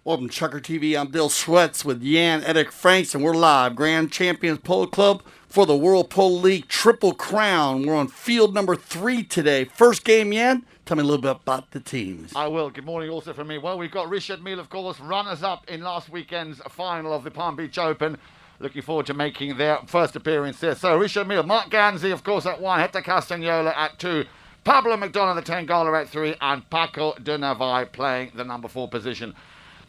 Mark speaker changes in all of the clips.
Speaker 1: Welcome to ChukkerTV. I'm Bill Sweats with Jan Edic Franks, and we're live. Grand Champions Polo Club for the World Polo League Triple Crown. We're on field number 3 today. First game, Jan. Tell me a little bit about the teams.
Speaker 2: I will. Good morning also from me. Well, we've got Mille, of course, runners-up in last weekend's final of the Palm Beach Open. Looking forward to making their first appearance there. So, Mille, Mark Ganzi, of course, at 1, Hector Castagnola at 2, Pablo McDonough, the Tangala, at 3, and Paco de Navai playing the number 4 position.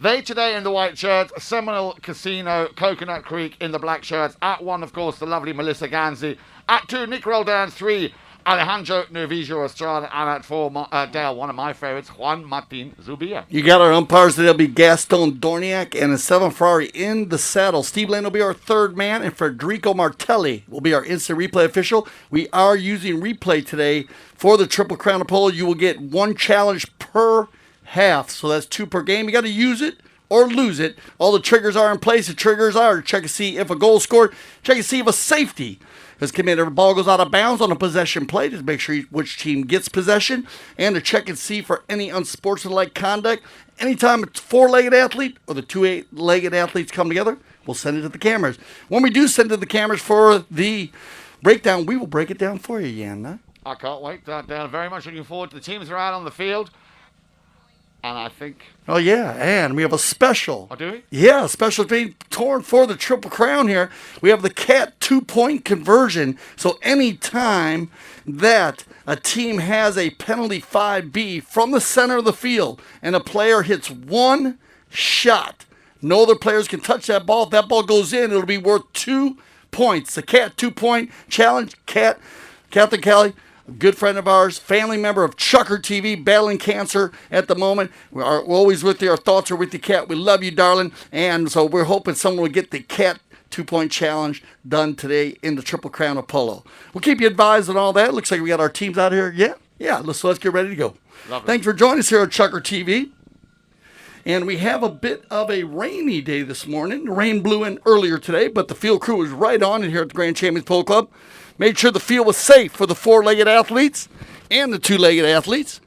Speaker 2: They today in the white shirts, Seminole Casino, Coconut Creek in the black shirts. At 1, of course, the lovely Melissa Ganzi. At 2, Nick Roldan. 3, Alejandro Novijo Estrada. And at 4, Dale, one of my favorites, Juan Martin Zubia.
Speaker 1: You got our umpires today. Will be Gaston Dorniak and a 7 Ferrari in the saddle. Steve Lane will be our third man, and Federico Martelli will be our instant replay official. We are using replay today for the Triple Crown of Polo. You will get 1 challenge per half, so that's 2 per game. You got to use it or lose it. All the triggers are in place. The triggers are to check to see if a goal scored, check to see if a safety is committed. If the ball goes out of bounds on a possession play, just make sure which team gets possession, and to check and see for any unsportsmanlike conduct. Anytime it's 4-legged athlete or the 2-legged athletes come together, we'll send it to the cameras. When we do send it to the cameras for the breakdown, we will break it down for you, Jan. Huh?
Speaker 2: I can't wait. Dan, very much looking forward to the teams are out on the field. And I think...
Speaker 1: Oh, yeah, and we have a special.
Speaker 2: Oh, do we?
Speaker 1: Yeah, a special being torn for the Triple Crown here. We have the CAT 2-point conversion. So any time that a team has a penalty 5B from the center of the field and a player hits 1 shot, no other players can touch that ball. If that ball goes in, it'll be worth 2 points. The CAT 2-point challenge, Captain Kelly, a good friend of ours, family member of ChukkerTV, battling cancer at the moment. We're always with you. Our thoughts are with you, Cat. We love you, darling. And so we're hoping someone will get the CAT 2-point challenge done today in the Triple Crown of Polo. We'll keep you advised on all that. Looks like we got our teams out here. Yeah. Let's get ready to go. Thanks for joining us here at ChukkerTV. And we have a bit of a rainy day this morning. The rain blew in earlier today, but the field crew was right on it here at the Grand Champions Polo Club. Made sure the field was safe for the 4-legged athletes and the 2-legged athletes.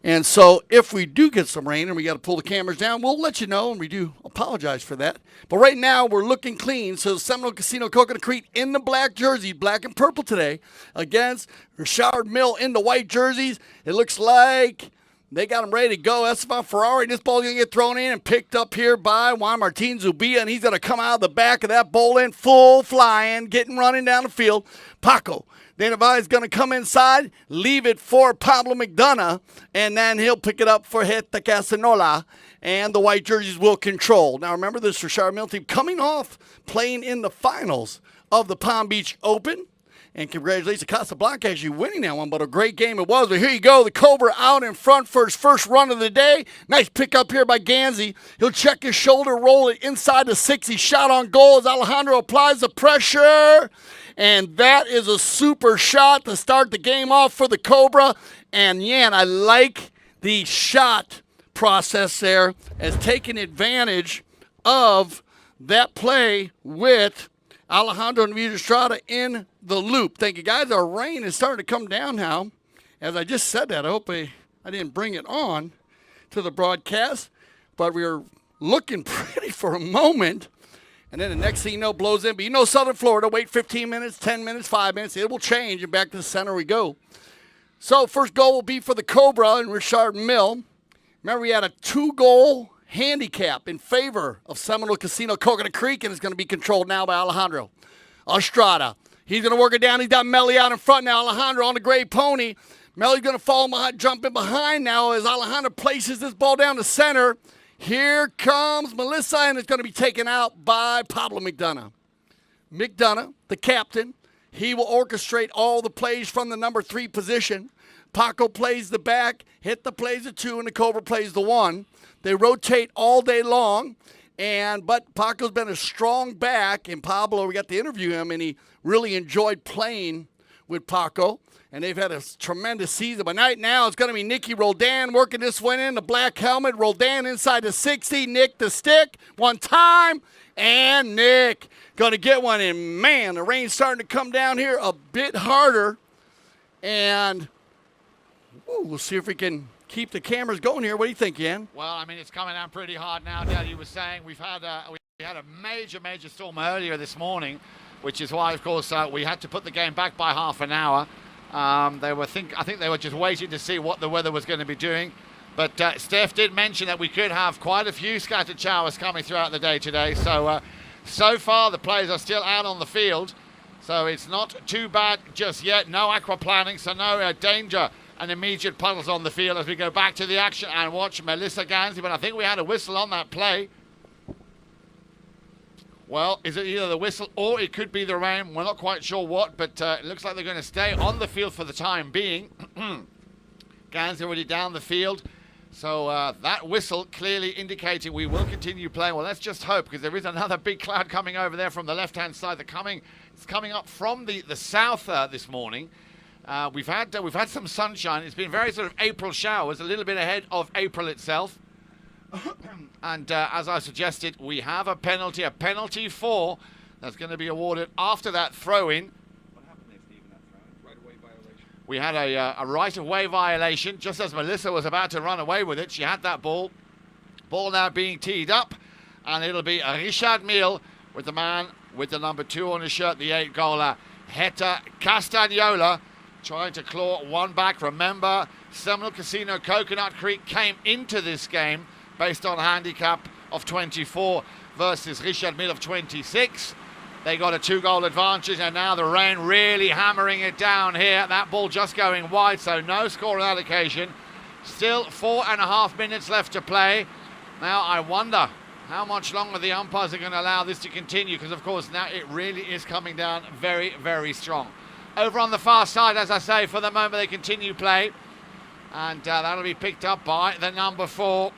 Speaker 1: And so if we do get some rain and we got to pull the cameras down, we'll let you know, and we do apologize for that. But right now, we're looking clean. So Seminole Casino, Coconut Creek in the black jersey, black and purple today, against Richard Mille in the white jerseys. It looks like they got him ready to go. Esteban Ferrari. This ball's going to get thrown in and picked up here by Juan Martin Zubia, and he's going to come out of the back of that bowl in full flying, running down the field. Paco de Navai is going to come inside, leave it for Pablo McDonough, and then he'll pick it up for Hector Castagnola, and the white jerseys will control. Now remember, this Richard Mille team coming off playing in the finals of the Palm Beach Open. And congratulations to Casablanca actually winning that one, but a great game it was. But here you go, the Cobra out in front for his first run of the day. Nice pick up here by Ganzi. He'll check his shoulder, roll it inside the 60. Shot on goal as Alejandro applies the pressure. And that is a super shot to start the game off for the Cobra. And Jan, I like the shot process there as taking advantage of that play with Alejandro Novijo Estrada in the loop. Thank you, guys. Our rain is starting to come down now. As I just said that, I hope I didn't bring it on to the broadcast, but we were looking pretty for a moment, and then the next thing you know, blows in. But you know, Southern Florida, wait 15 minutes, 10 minutes, 5 minutes. It will change, and back to the center we go. So first goal will be for the Cobra and Richard Mille. Remember, we had a 2-goal handicap in favor of Seminole Casino, Coconut Creek, and it's going to be controlled now by Alejandro Estrada. He's going to work it down. He's got Mille out in front now. Alejandro on the gray pony. Mille's going to fall behind, jump in behind now as Alejandro places this ball down the center. Here comes Melissa, and it's going to be taken out by Pablo McDonough. McDonough, the captain, he will orchestrate all the plays from the number 3 position. Paco plays the back, Hector plays the 2, and the Cobra plays the 1. They rotate all day long, but Paco's been a strong back, and Pablo, we got to interview him, and he really enjoyed playing with Paco, and they've had a tremendous season. But right now, it's going to be Nicky Roldan working this one in, the black helmet. Roldan inside the 60, Nick the stick, one time, and Nick going to get one, and man, the rain's starting to come down here a bit harder, and we'll see if we can keep the cameras going here. What do you think, Jan?
Speaker 2: Well, I mean, it's coming down pretty hard now. Daddy was saying we had a major storm earlier this morning, which is why, of course, we had to put the game back by half an hour. I think they were just waiting to see what the weather was going to be doing. But Steph did mention that we could have quite a few scattered showers coming throughout the day today. So far, the players are still out on the field. So it's not too bad just yet. No aquaplaning, so no danger and immediate puddles on the field as we go back to the action and watch Melissa Gansey. But I think we had a whistle on that play. Well, is it either the whistle or it could be the rain? We're not quite sure what, but it looks like they're going to stay on the field for the time being. Gansey already down the field. So that whistle clearly indicating we will continue playing. Well, let's just hope, because there is another big cloud coming over there from the left-hand side. It's coming up from the south this morning. We've had some sunshine. It's been very sort of April showers, a little bit ahead of April itself. And as I suggested, we have a penalty 4 that's going to be awarded after that throw-in.
Speaker 3: What happened there, Stephen, that throw-in? Right-of-way violation?
Speaker 2: We had a right-of-way violation just as Melissa was about to run away with it. She had that ball. Ball now being teed up, and it'll be Richard Mille with the man with the number 2 on his shirt, the 8-goaler, Heta Castagnola, trying to claw one back. Remember, Seminole Casino Coconut Creek came into this game based on a handicap of 24 versus Richard Mille of 26. They got a 2-goal advantage, and now the rain really hammering it down here. That ball just going wide, so no score on that occasion. Still 4.5 minutes left to play. Now I wonder how much longer the umpires are going to allow this to continue, because of course now it really is coming down very, very strong. Over on the far side, as I say, for the moment they continue play, and that'll be picked up by the number 4,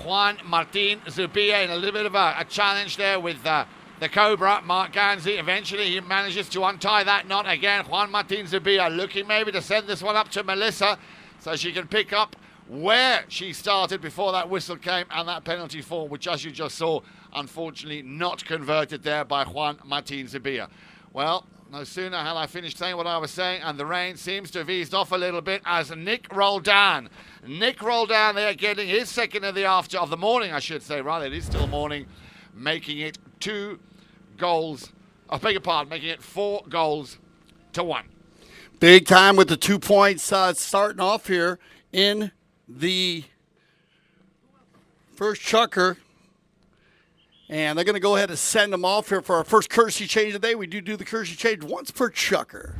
Speaker 2: Juan Martin Zubia, in a little bit of a challenge there with the Cobra, Mark Gansey. Eventually he manages to untie that knot again. Juan Martin Zubia looking maybe to send this one up to Melissa so she can pick up where she started before that whistle came, and that penalty 4, which, as you just saw, unfortunately not converted there by Juan Martin Zubia. Well, no sooner had I finished saying what I was saying, and the rain seems to have eased off a little bit as Nick Roldan there getting his second of the morning, I should say. Rather, it is still morning, making it 2 goals. I beg your pardon, making it 4 goals to 1.
Speaker 1: Big time with the 2 points starting off here in the first chukker. And they're going to go ahead and send them off here for our first courtesy change of the day. We do the courtesy change once per chukker.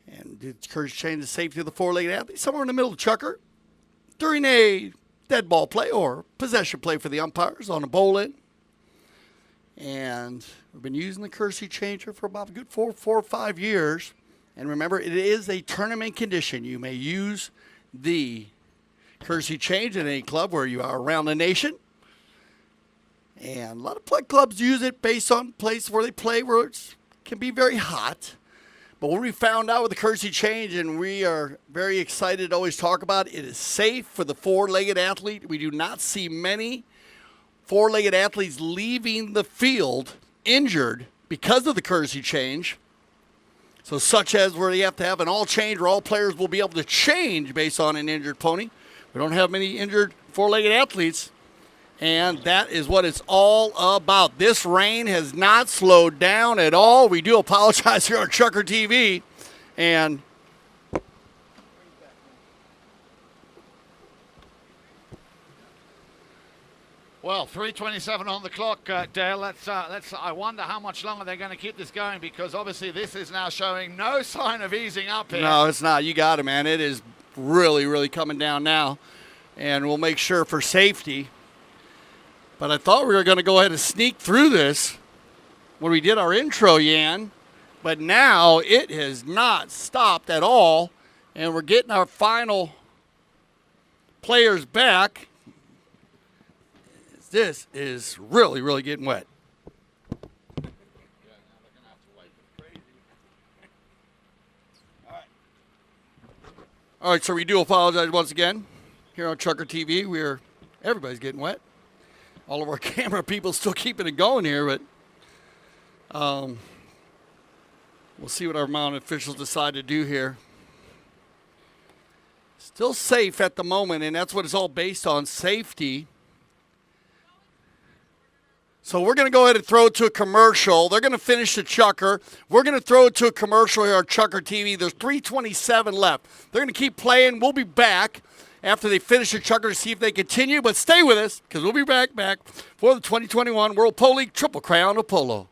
Speaker 1: And the courtesy change the safety of the 4-legged athlete somewhere in the middle of the chukker during a dead ball play or possession play for the umpires on a bowl-in. And we've been using the courtesy changer for about a good 4 or 5 years. And remember, it is a tournament condition. You may use the courtesy change in any club where you are around the nation. And a lot of clubs use it based on place where they play, where it can be very hot. But what we found out with the courtesy change, and we are very excited to always talk about, it is safe for the 4-legged athlete. We do not see many 4-legged athletes leaving the field injured because of the courtesy change. So such as where you have to have an all change where all players will be able to change based on an injured pony. We don't have many injured 4-legged athletes. And that is what it's all about. This rain has not slowed down at all. We do apologize here on ChukkerTV. And
Speaker 2: well, 3:27 on the clock, Dale. I wonder how much longer they're going to keep this going, because obviously this is now showing no sign of easing up here.
Speaker 1: No, it's not. You got it, man. It is really, really coming down now. And we'll make sure for safety. But I thought we were going to go ahead and sneak through this when we did our intro, Jan. But now it has not stopped at all. And we're getting our final players back. This is really, really getting wet. All right, so we do apologize once again. Here on ChukkerTV, everybody's getting wet. All of our camera people still keeping it going here, but we'll see what our mounted officials decide to do here. Still safe at the moment, and that's what it's all based on, safety. So we're going to go ahead and throw it to a commercial. They're going to finish the chukker. We're going to throw it to a commercial here on ChukkerTV. There's 3:27 left. They're going to keep playing. We'll be back after they finish the chukker to see if they continue. But stay with us, because we'll be back for the 2021 World Polo League Triple Crown of Polo.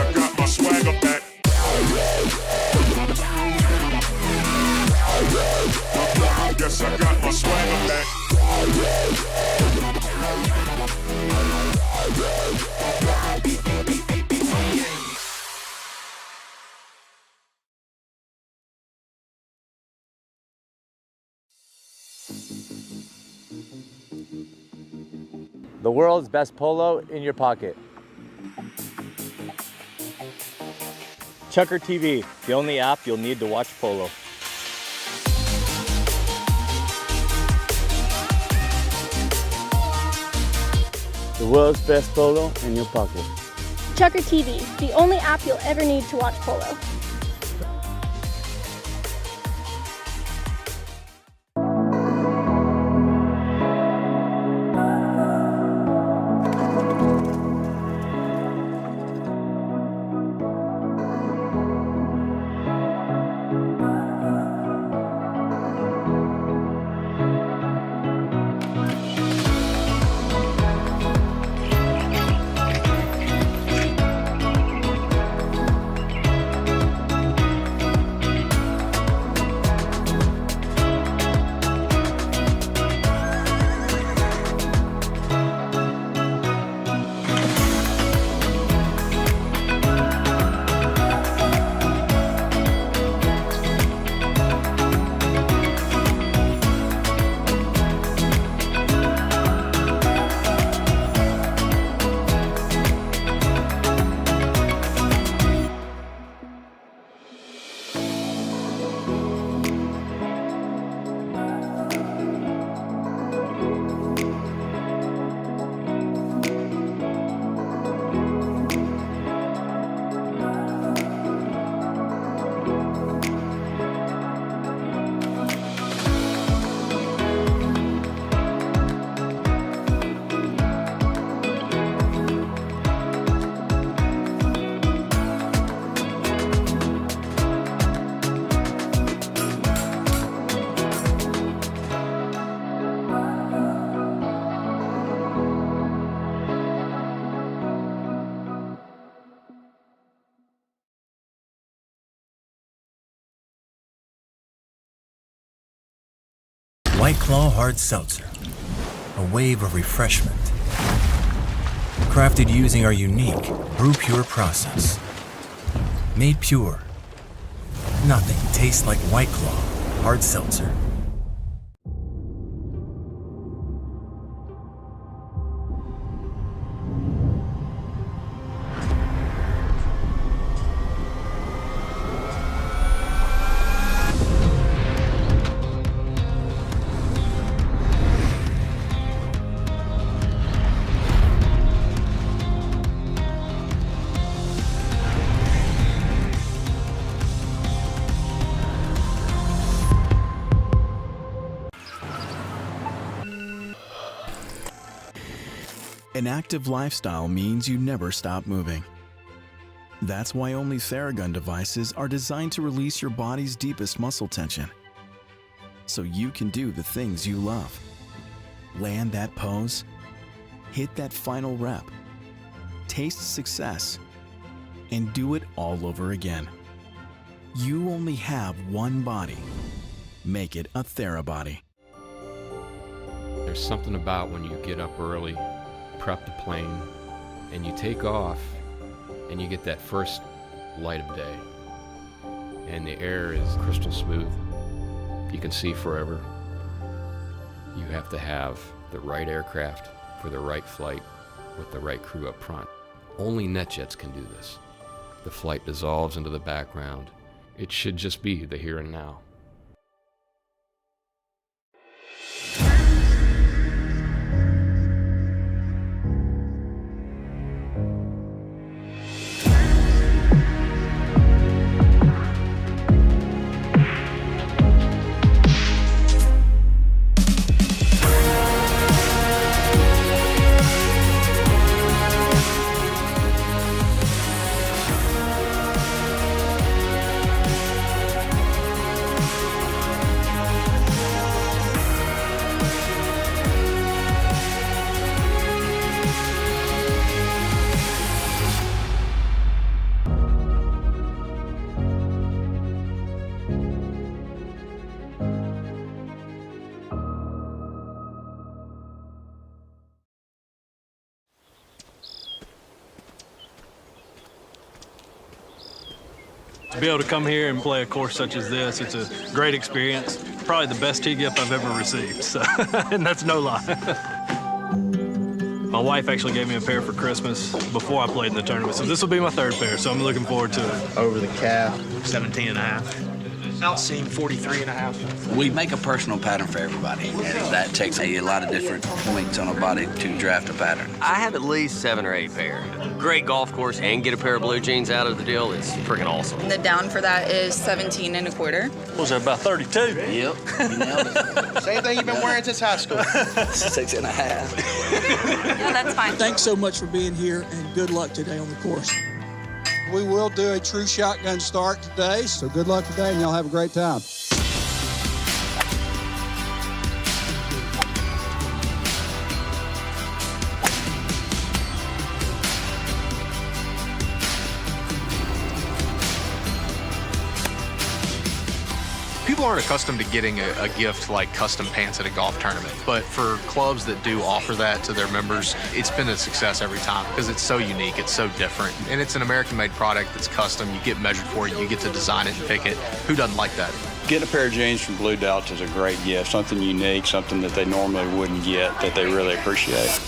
Speaker 4: I got my swagger back. Yes, I got my swagger back.
Speaker 5: The world's best polo in your pocket. ChukkerTV, the only app you'll need to watch polo. The world's best polo in your pocket.
Speaker 6: ChukkerTV, the only app you'll ever need to watch polo.
Speaker 7: White Claw Hard Seltzer, a wave of refreshment. Crafted using our unique Brew Pure process. Made pure. Nothing tastes like White Claw Hard Seltzer.
Speaker 8: An active lifestyle means you never stop moving. That's why only Theragun devices are designed to release your body's deepest muscle tension, so you can do the things you love. Land that pose, hit that final rep, taste success, and do it all over again. You only have one body. Make it a TheraBody.
Speaker 9: There's something about when you get up early, prep the plane, and you take off, and you get that first light of day, and the air is crystal smooth. You can see forever. You have to have the right aircraft for the right flight with the right crew up front. Only NetJets can do this. The flight dissolves into the background. It should just be the here and now.
Speaker 10: To be able to come here and play a course such as this, it's a great experience. Probably the best tee gift I've ever received, so, and that's no lie. My wife actually gave me a pair for Christmas before I played in the tournament, so this will be my third pair, so I'm looking forward to it.
Speaker 11: Over the calf, 17 and a half. Outseam, 43 and a half.
Speaker 12: We make a personal pattern for everybody, and that takes a lot of different points on a body to draft a pattern.
Speaker 13: I have at least 7 or 8 pair. Great golf course, and get a pair of blue jeans out of the deal. It's freaking awesome.
Speaker 14: The down for that is 17 and a quarter.
Speaker 10: Was it about 32?
Speaker 12: Yep, you nailed it.
Speaker 11: Same thing you've been wearing since high school.
Speaker 12: 6 and a half.
Speaker 14: Yeah, that's fine.
Speaker 15: Thanks so much for being here, and good luck today on the course. We will do a true shotgun start today, so good luck today, and y'all have a great time.
Speaker 16: People aren't accustomed to getting a gift like custom pants at a golf tournament, but for clubs that do offer that to their members, it's been a success every time because it's so unique, it's so different, and it's an American-made product that's custom. You get measured for it, you get to design it and pick it. Who doesn't like that?
Speaker 17: Getting a pair of jeans from Blue Delta is a great gift, something unique, something that they normally wouldn't get that they really appreciate.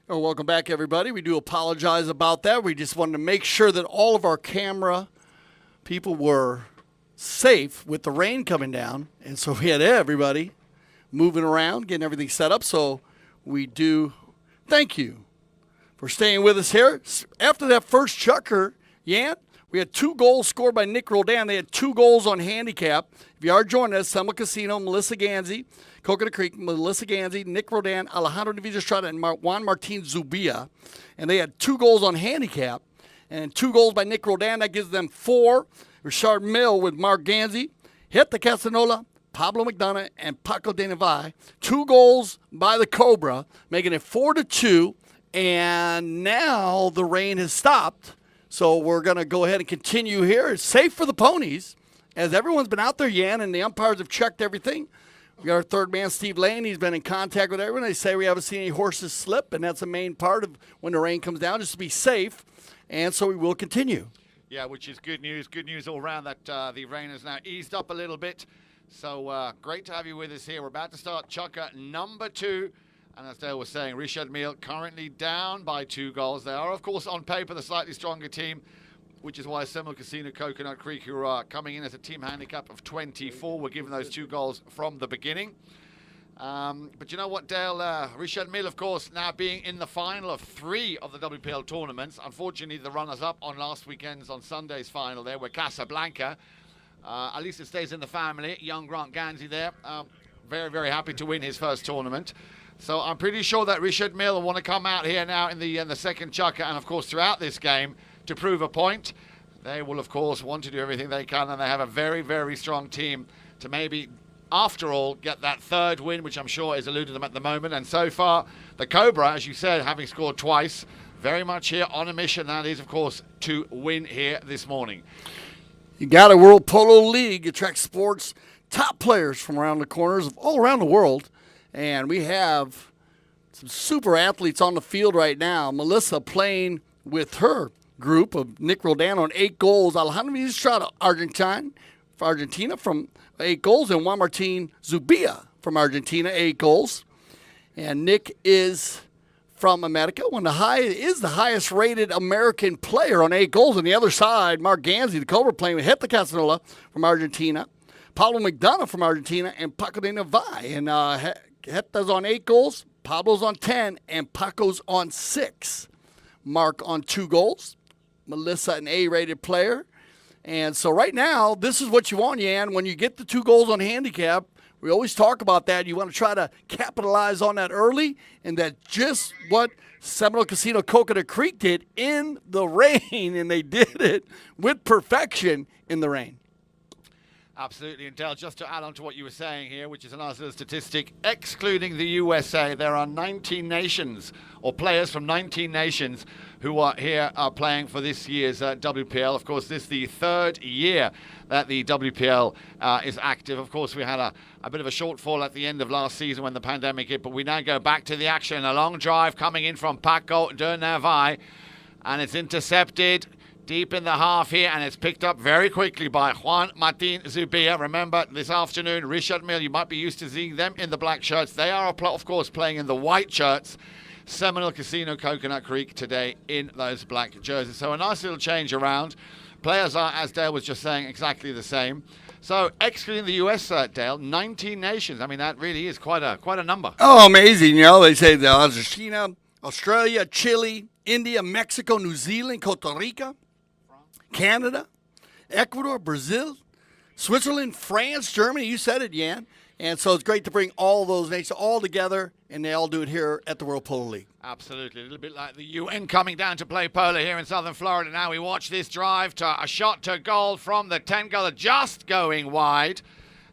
Speaker 1: Oh, welcome back, everybody. We do apologize about that. We just wanted to make sure that all of our camera people were safe with the rain coming down. And so we had everybody moving around, getting everything set up. So we do thank you for staying with us here. After that first chukker, we had 2 goals scored by Nick Roldan. They had 2 goals on handicap. If you are joining us, Seminole Casino, Melissa Ganzi, Coconut Creek, Melissa Ganzi, Nick Roldan, Alejandro Navijastrada, and Juan Martin Zubia. And they had 2 goals on handicap and 2 goals by Nick Roldan. That gives them 4. Richard Mille with Mark Ganzi, hit the Castanola, Pablo McDonough, and Paco de Navai. 2 goals by the Cobra, making it 4-2. And now the rain has stopped. So we're going to go ahead and continue here. It's safe for the ponies, as everyone's been out there, Yan, and the umpires have checked everything. We got our third man, Steve Lane. He's been in contact with everyone. They say we haven't seen any horses slip, and that's the main part of when the rain comes down, just to be safe. And so we will continue.
Speaker 2: Yeah, which is good news. Good news all around that the rain has now eased up a little bit. So great to have you with us here. We're about to start chukker number 2. And as Dale was saying, Richard Mille currently down by 2 goals. They are, of course, on paper, the slightly stronger team, which is why Seminole Casino, Coconut Creek, who are coming in as a team handicap of 24, were given those 2 goals from the beginning. But you know what, Dale? Richard Mille, of course, now being in the final of 3 of the WPL tournaments. Unfortunately, the runners-up on last weekend's, on Sunday's final there, were Casablanca. At least it stays in the family. Young Grant Ganzi there. Very, very happy to win his first tournament. So I'm pretty sure that Richard Mille will want to come out here now in the second chukker, and of course throughout this game, to prove a point. They will, of course, want to do everything they can, and they have a very, very strong team to maybe, after all, get that 3rd win, which I'm sure is eluded them at the moment. And so far, the Cobra, as you said, having scored twice, very much here on a mission. That is, of course, to win here this morning.
Speaker 1: You got a World Polo League. Attracts sports top players from around the corners of all around the world. And we have some super athletes on the field right now. Melissa playing with her group of Nick Roldan on 8 goals. Alejandro Estrada, Argentina from 8 goals, and Juan Martin Zubia from Argentina, 8 goals. And Nick is from America, the highest rated American player on 8 goals. On the other side, Mark Ganzi, the Cobra, playing with Hector Castañola from Argentina, Pablo McDonough from Argentina, and Paco de Navai. And Hector's on 8 goals, Pablo's on 10, and Paco's on 6. Mark on 2 goals. Melissa, an A-rated player. And so right now, this is what you want, Yan. When you get the 2 goals on handicap, we always talk about that. You want to try to capitalize on that early, and that's just what Seminole Casino Coconut Creek did in the rain, and they did it with perfection in the rain.
Speaker 2: Absolutely, and Dale, just to add on to what you were saying here, which is a nice little statistic, excluding the USA, there are 19 nations, or players from 19 nations, who are here playing for this year's WPL. Of course, this is the 3rd year that the WPL is active. Of course, we had a bit of a shortfall at the end of last season when the pandemic hit, but we now go back to the action. A long drive coming in from Paco de Navai, and it's intercepted deep in the half here, and it's picked up very quickly by Juan Martin Zubia. Remember, this afternoon, Richard Mille, you might be used to seeing them in the black shirts. They are, of course, playing in the white shirts. Seminole Casino Coconut Creek today in those black jerseys. So a nice little change around. Players are, as Dale was just saying, exactly the same. So, excluding the US, Dale, 19 nations. I mean, that really is quite a number.
Speaker 1: Oh, amazing. You know, they say the Argentina, Australia, Chile, India, Mexico, New Zealand, Costa Rica, Canada, Ecuador, Brazil, Switzerland, France, Germany. You said it, Yan. And so it's great to bring all those nations all together, and they all do it here at the World Polo League.
Speaker 2: Absolutely. A little bit like the UN coming down to play polo here in southern Florida. Now we watch this drive to a shot to goal from the 10-goaler, just going wide,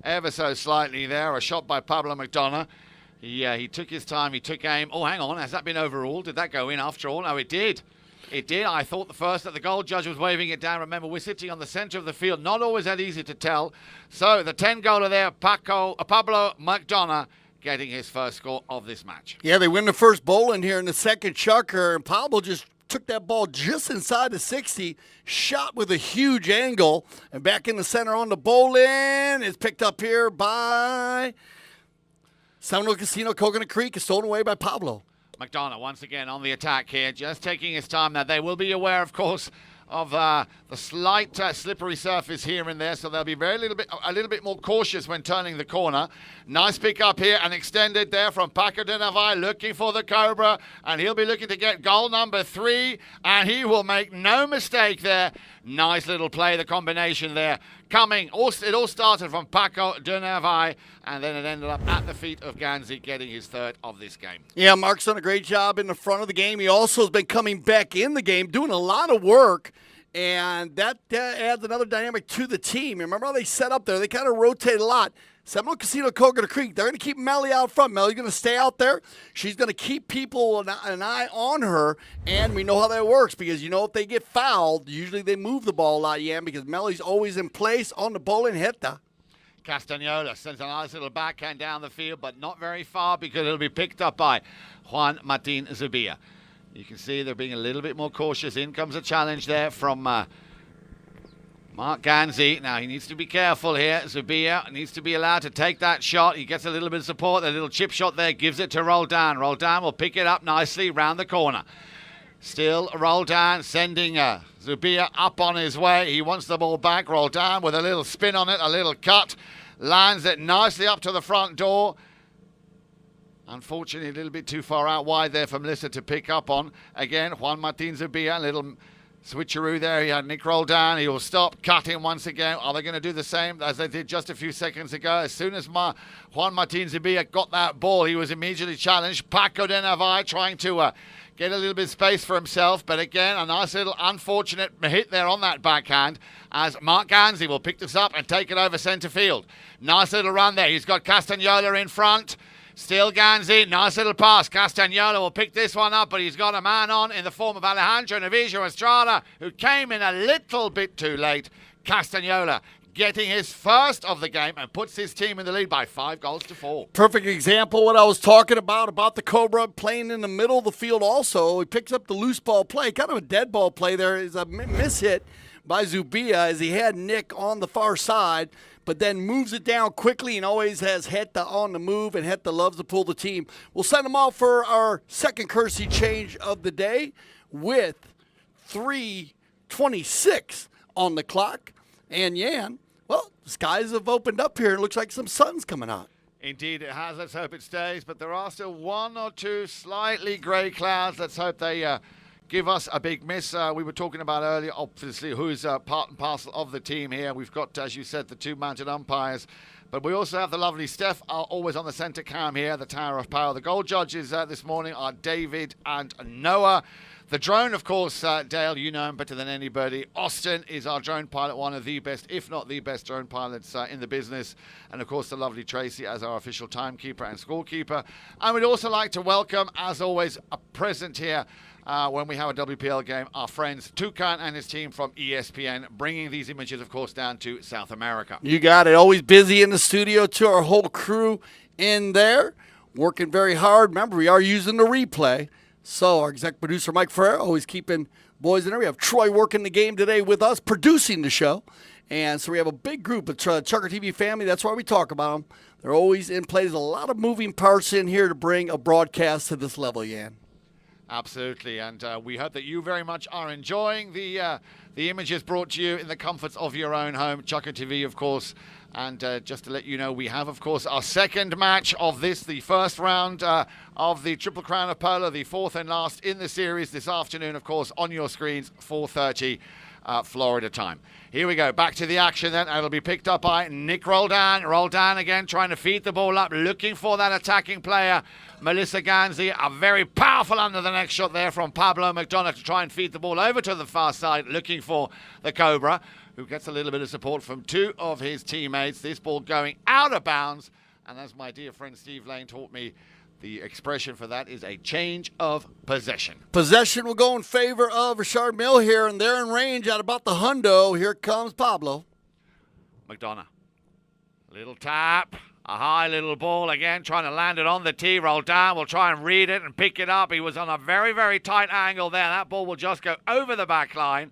Speaker 2: ever so slightly there. A shot by Pablo McDonough. He took his time. He took aim. Oh, hang on. Has that been overruled? Did that go in after all? No, it did. It did. I thought the first that the goal judge was waving it down. Remember, we're sitting on the centre of the field. Not always that easy to tell. So the 10-goaler there, Pablo McDonough, getting his first score of this match.
Speaker 1: Yeah, they win the first bowling here in the second chukker, and Pablo just took that ball just inside the 60, shot with a huge angle, and back in the center on the bowling. It's picked up here by Seminole Casino Coconut Creek. It's stolen away by Pablo.
Speaker 2: McDonough once again on the attack here, just taking his time. Now, they will be aware, of course, of the slight slippery surface here and there, so they'll be a little bit more cautious when turning the corner. Nice pick up here and extended there from Paco de Navai, looking for the Cobra, and he'll be looking to get goal number 3, and he will make no mistake there. Nice little play, the combination there. It all started from Paco de Navai, and then it ended up at the feet of Ganzi, getting his 3rd of this game.
Speaker 1: Yeah, Mark's done a great job in the front of the game. He also has been coming back in the game, doing a lot of work, and that adds another dynamic to the team. Remember how they set up there? They kind of rotate a lot. Seminole Casino Coconut Creek, they're going to keep Melle out front. Melle's going to stay out there. She's going to keep people an eye on her, and we know how that works because, you know, if they get fouled, usually they move the ball a lot, because Melle's always in place on the bowling heta.
Speaker 2: Castañola sends a nice little backhand down the field, but not very far because it'll be picked up by Juan Martin Zubia. You can see they're being a little bit more cautious. In comes a challenge there from Mark Ganzi. Now, he needs to be careful here. Zubia needs to be allowed to take that shot. He gets a little bit of support. A little chip shot there, gives it to Roldan. Roldan will pick it up nicely round the corner. Still Roldan sending Zubia up on his way. He wants the ball back. Roldan with a little spin on it, a little cut. Lands it nicely up to the front door. Unfortunately, a little bit too far out wide there for Melissa to pick up on. Again, Juan Martin Zubia, a little switcheroo there. He had Nick Roldan. He will stop cutting once again. Are they going to do the same as they did just a few seconds ago? As soon as Juan Martin Zubia got that ball, he was immediately challenged. Paco de Navai trying to get a little bit of space for himself. But again, a nice little unfortunate hit there on that backhand as Mark Ganzi will pick this up and take it over centre field. Nice little run there. He's got Castañola in front. Still Ganzi, nice little pass. Castañola will pick this one up, but he's got a man on in the form of Alejandro Navijo Estrada, who came in a little bit too late. Castañola getting his first of the game and puts his team in the lead by 5-4.
Speaker 1: Perfect example what I was talking about the Cobra playing in the middle of the field also. He picks up the loose ball play, kind of a dead ball play there. Is a miss hit by Zubia as he had Nick on the far side, but then moves it down quickly and always has Heta on the move, and Heta loves to pull the team. We'll send them off for our second courtesy change of the day with 3:26 on the clock. And Yan, well, the skies have opened up here. It looks like some sun's coming out.
Speaker 2: Indeed, it has. Let's hope it stays. But there are still one or two slightly grey clouds. Let's hope they give us a big miss. We were talking about earlier, obviously, who's part and parcel of the team here. We've got, as you said, the two mounted umpires. But we also have the lovely Steph, always on the centre cam here, the Tower of Power. The goal judges this morning are David and Noah. The drone, of course, Dale, you know him better than anybody. Austin is our drone pilot, one of the best, if not the best drone pilots in the business. And, of course, the lovely Tracy as our official timekeeper and scorekeeper. And we'd also like to welcome, as always, a present here when we have a WPL game, our friends Tukan and his team from ESPN, bringing these images, of course, down to South America.
Speaker 1: You got it. Always busy in the studio, to our whole crew in there, working very hard. Remember, we are using the replay. So our exec producer, Mike Ferrer, always keeping boys in there. We have Troy working the game today with us, producing the show. And so we have a big group of ChukkerTV family. That's why we talk about them. They're always in play. There's a lot of moving parts in here to bring a broadcast to this level, Yan.
Speaker 2: Absolutely, and we hope that you very much are enjoying the images brought to you in the comforts of your own home. ChukkerTV, of course. And just to let you know, we have, of course, our second match of this, the first round of the Triple Crown of Polo, the fourth and last in the series this afternoon, of course, on your screens, 4:30 Florida time. Here we go, back to the action then. It'll be picked up by Nick Roldan. Roldan again trying to feed the ball up, looking for that attacking player, Melissa Ganzi. A very powerful under the next shot there from Pablo McDonough to try and feed the ball over to the far side, looking for the Cobra, who gets a little bit of support from two of his teammates. This ball going out of bounds. And as my dear friend Steve Lane taught me, the expression for that is a change of possession.
Speaker 1: Possession will go in favor of Richard Mille here, and they're in range at about the hundo. Here comes Pablo.
Speaker 2: McDonough. Little tap. A high little ball again, trying to land it on the tee. Roldan will try and read it and pick it up. He was on a very, very tight angle there. That ball will just go over the back line.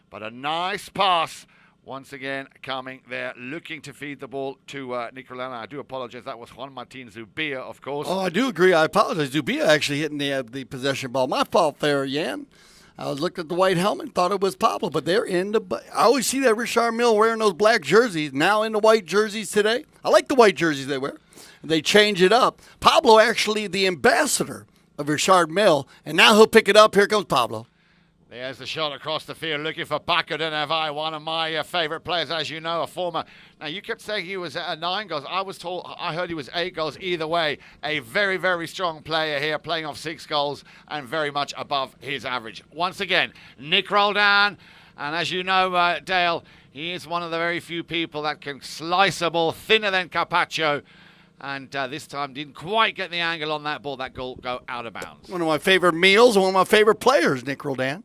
Speaker 2: But a nice pass, once again, coming there, looking to feed the ball to Nick Roldan. I do apologize. That was Juan Martin Zubia, of course.
Speaker 1: Oh, I do agree. I apologize. Zubia actually hitting the possession ball. My fault there, Yan. I was looking at the white helmet and thought it was Pablo, but they're in the... I always see that Richard Mille wearing those black jerseys, now in the white jerseys today. I like the white jerseys they wear. They change it up. Pablo actually the ambassador of Richard Mille, and now he'll pick it up. Here comes Pablo.
Speaker 2: There's the shot across the field, looking for Paco de Navai, one of my favorite players, as you know, a former. Now, you kept saying he was 9 goals. I heard he was 8 goals. Either way, a very, very strong player here, playing off 6 goals and very much above his average. Once again, Nick Roldan, and as you know, Dale, he is one of the very few people that can slice a ball thinner than Carpaccio. And this time didn't quite get the angle on that ball. That goal go out of bounds.
Speaker 1: One of my favorite meals and one of my favorite players, Nick Roldan.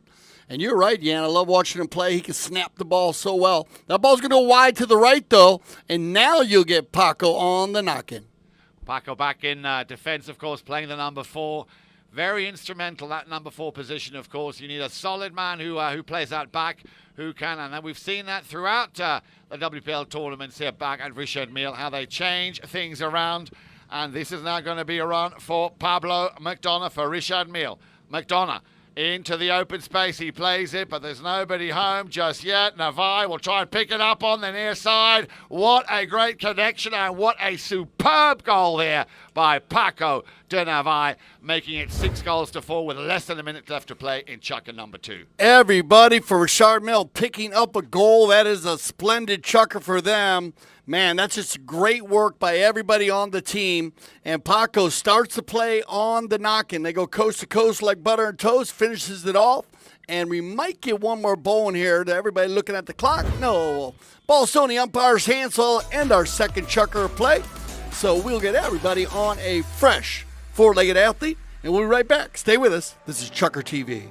Speaker 1: And you're right, Yan. I love watching him play. He can snap the ball so well. That ball's going to go wide to the right, though. And now you'll get Paco on the knock-in.
Speaker 2: Paco back in defense, of course, playing the number 4. Very instrumental, that number 4 position, of course. You need a solid man who plays that back, who can. And then we've seen that throughout the WPL tournaments here back at Richard Mille, how they change things around. And this is now going to be a run for Pablo McDonough for Richard Mille. McDonough into the open space. He plays it, but there's nobody home just yet. Navai will try and pick it up on the near side. What a great connection and what a superb goal there by Paco de Navai, making it 6-4 with less than a minute left to play in Chukker number 2.
Speaker 1: Everybody for Richard Mille picking up a goal. That is a splendid chucker for them. Man, that's just great work by everybody on the team. And Paco starts the play on the knock-in. They go coast to coast like butter and toast, finishes it off. And we might get one more bowl in here to everybody looking at the clock. No, ball's still in the umpire's hands, so I'll end our second chucker play. So we'll get everybody on a fresh four-legged athlete, and we'll be right back. Stay with us. This is ChukkerTV.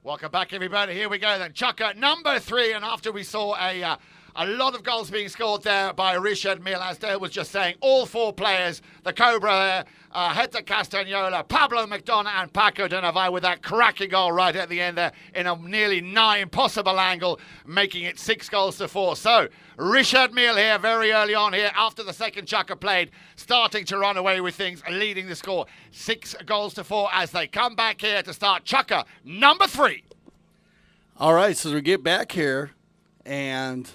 Speaker 2: Welcome back, everybody. Here we go then. Chukker number 3. And after we saw a lot of goals being scored there by Richard Mille, as Dale was just saying, all 4 players, the Cobra there, Hector Castagnola, Pablo McDonough and Paco de Navai with that cracking goal right at the end there in a nearly nigh impossible angle, making it 6 goals to 4. So, Richard Mille here very early on here after the second Chukker played, starting to run away with things, leading the score 6 goals to 4 as they come back here to start Chukker number 3.
Speaker 1: All right, so we get back here, and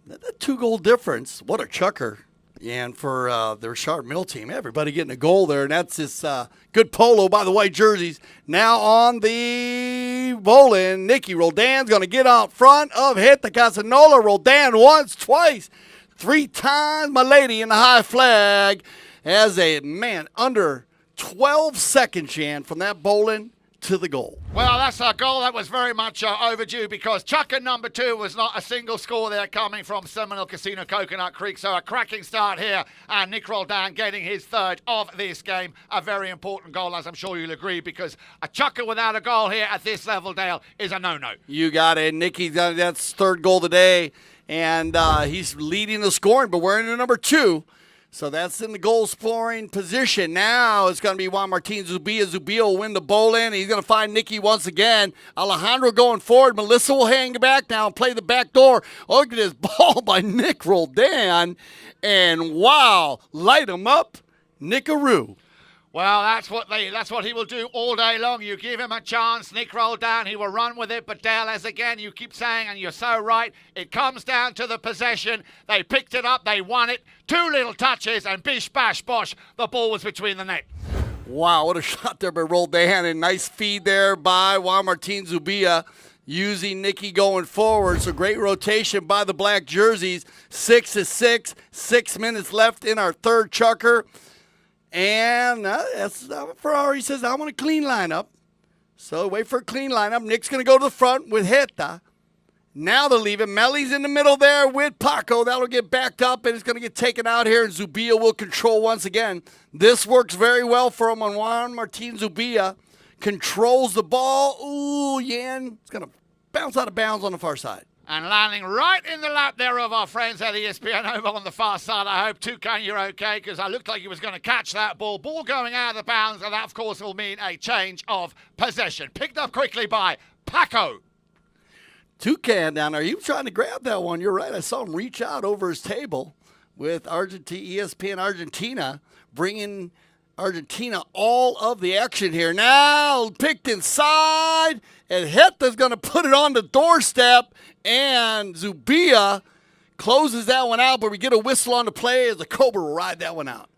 Speaker 1: that 2-goal difference, what a chukker. And for the Richard Mille team, everybody getting a goal there, and that's this good Polo by the white jerseys. Now on the bowling, Nicky Roldan's going to get out front of Hector Castagnola. Roldan once, twice, 3 times, my lady in the high flag. As a, man, under 12 seconds, Jan, from that bowling to the goal.
Speaker 2: Well, that's a goal that was very much overdue because Chukker number 2 was not a single score there coming from Seminole Casino Coconut Creek. So a cracking start here, and Nick Roldan getting his 3rd of this game. A very important goal, as I'm sure you'll agree, because a Chukker without a goal here at this level, Dale, is a no-no.
Speaker 1: You got it. Nicky's got that's 3rd goal today, and he's leading the scoring, but we're in the number 2. So that's in the goal-scoring position. Now it's going to be Juan Martin Zubia. Zubia will win the bowling. He's going to find Nicky once again. Alejandro going forward. Melissa will hang back now and play the back door. Look at this ball by Nick Roldan. And, wow, light him up, Nickaroo.
Speaker 2: Well, that's what he will do all day long. You give him a chance, Nick Roldan, he will run with it. But Dale, as again, you keep saying, and you're so right, it comes down to the possession. They picked it up, they won it. 2 little touches, and bish, bash, bosh, the ball was between the net.
Speaker 1: Wow, what a shot there by Roldan, and nice feed there by Juan Martin Zubia, using Nicky going forward. So great rotation by the black jerseys. 6-6, 6 minutes left in our 3rd Chukker. And Ferrari says, I want a clean lineup. So wait for a clean lineup. Nick's going to go to the front with Hector. Now they're leaving. Melly's in the middle there with Paco. That'll get backed up, and it's going to get taken out here, and Zubia will control once again. This works very well for him on Juan Martin Zubia. Controls the ball. Ooh, Yan. It's going to bounce out of bounds on the far side.
Speaker 2: And landing right in the lap there of our friends at ESPN over on the far side. I hope, Toucan, you're okay, because I looked like he was going to catch that ball. Ball going out of the bounds, and that, of course, will mean a change of possession. Picked up quickly by Paco.
Speaker 1: Toucan down there. He was trying to grab that one. You're right. I saw him reach out over his table with ESPN Argentina, bringing Argentina all of the action here. Now picked inside, and Hector's going to put it on the doorstep, and Zubia closes that one out, but we get a whistle on the play as the Cobra will ride that one out.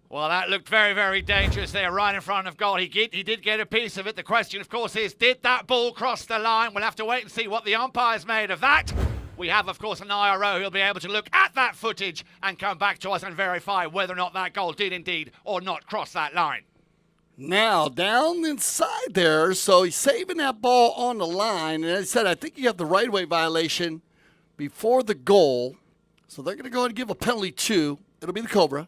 Speaker 2: Well, that looked very, very dangerous there, right in front of goal. He did get a piece of it. The question, of course, is, did that ball cross the line? We'll have to wait and see what the umpire's made of that. We have, of course, an IRO who'll be able to look at that footage and come back to us and verify whether or not that goal did indeed or not cross that line.
Speaker 1: Now, down inside there, so he's saving that ball on the line. And as I said, I think you have the right-of-way violation before the goal. So they're going to go ahead and give a penalty to, it'll be the Cobra.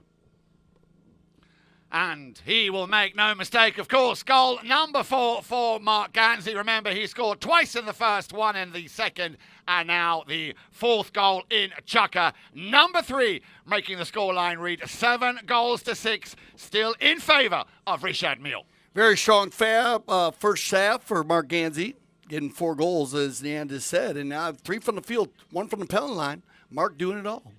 Speaker 2: And he will make no mistake, of course. Goal number 4 for Mark Gansey. Remember, he scored twice in the first, 1 in the second, and now the 4th goal in Chukker. Number 3, making the scoreline read 7 goals to 6, still in favor of Richard Mille.
Speaker 1: Very strong first half for Mark Gansey, getting 4 goals, as Nean just said, and now 3 from the field, 1 from the penalty line. Mark doing it all.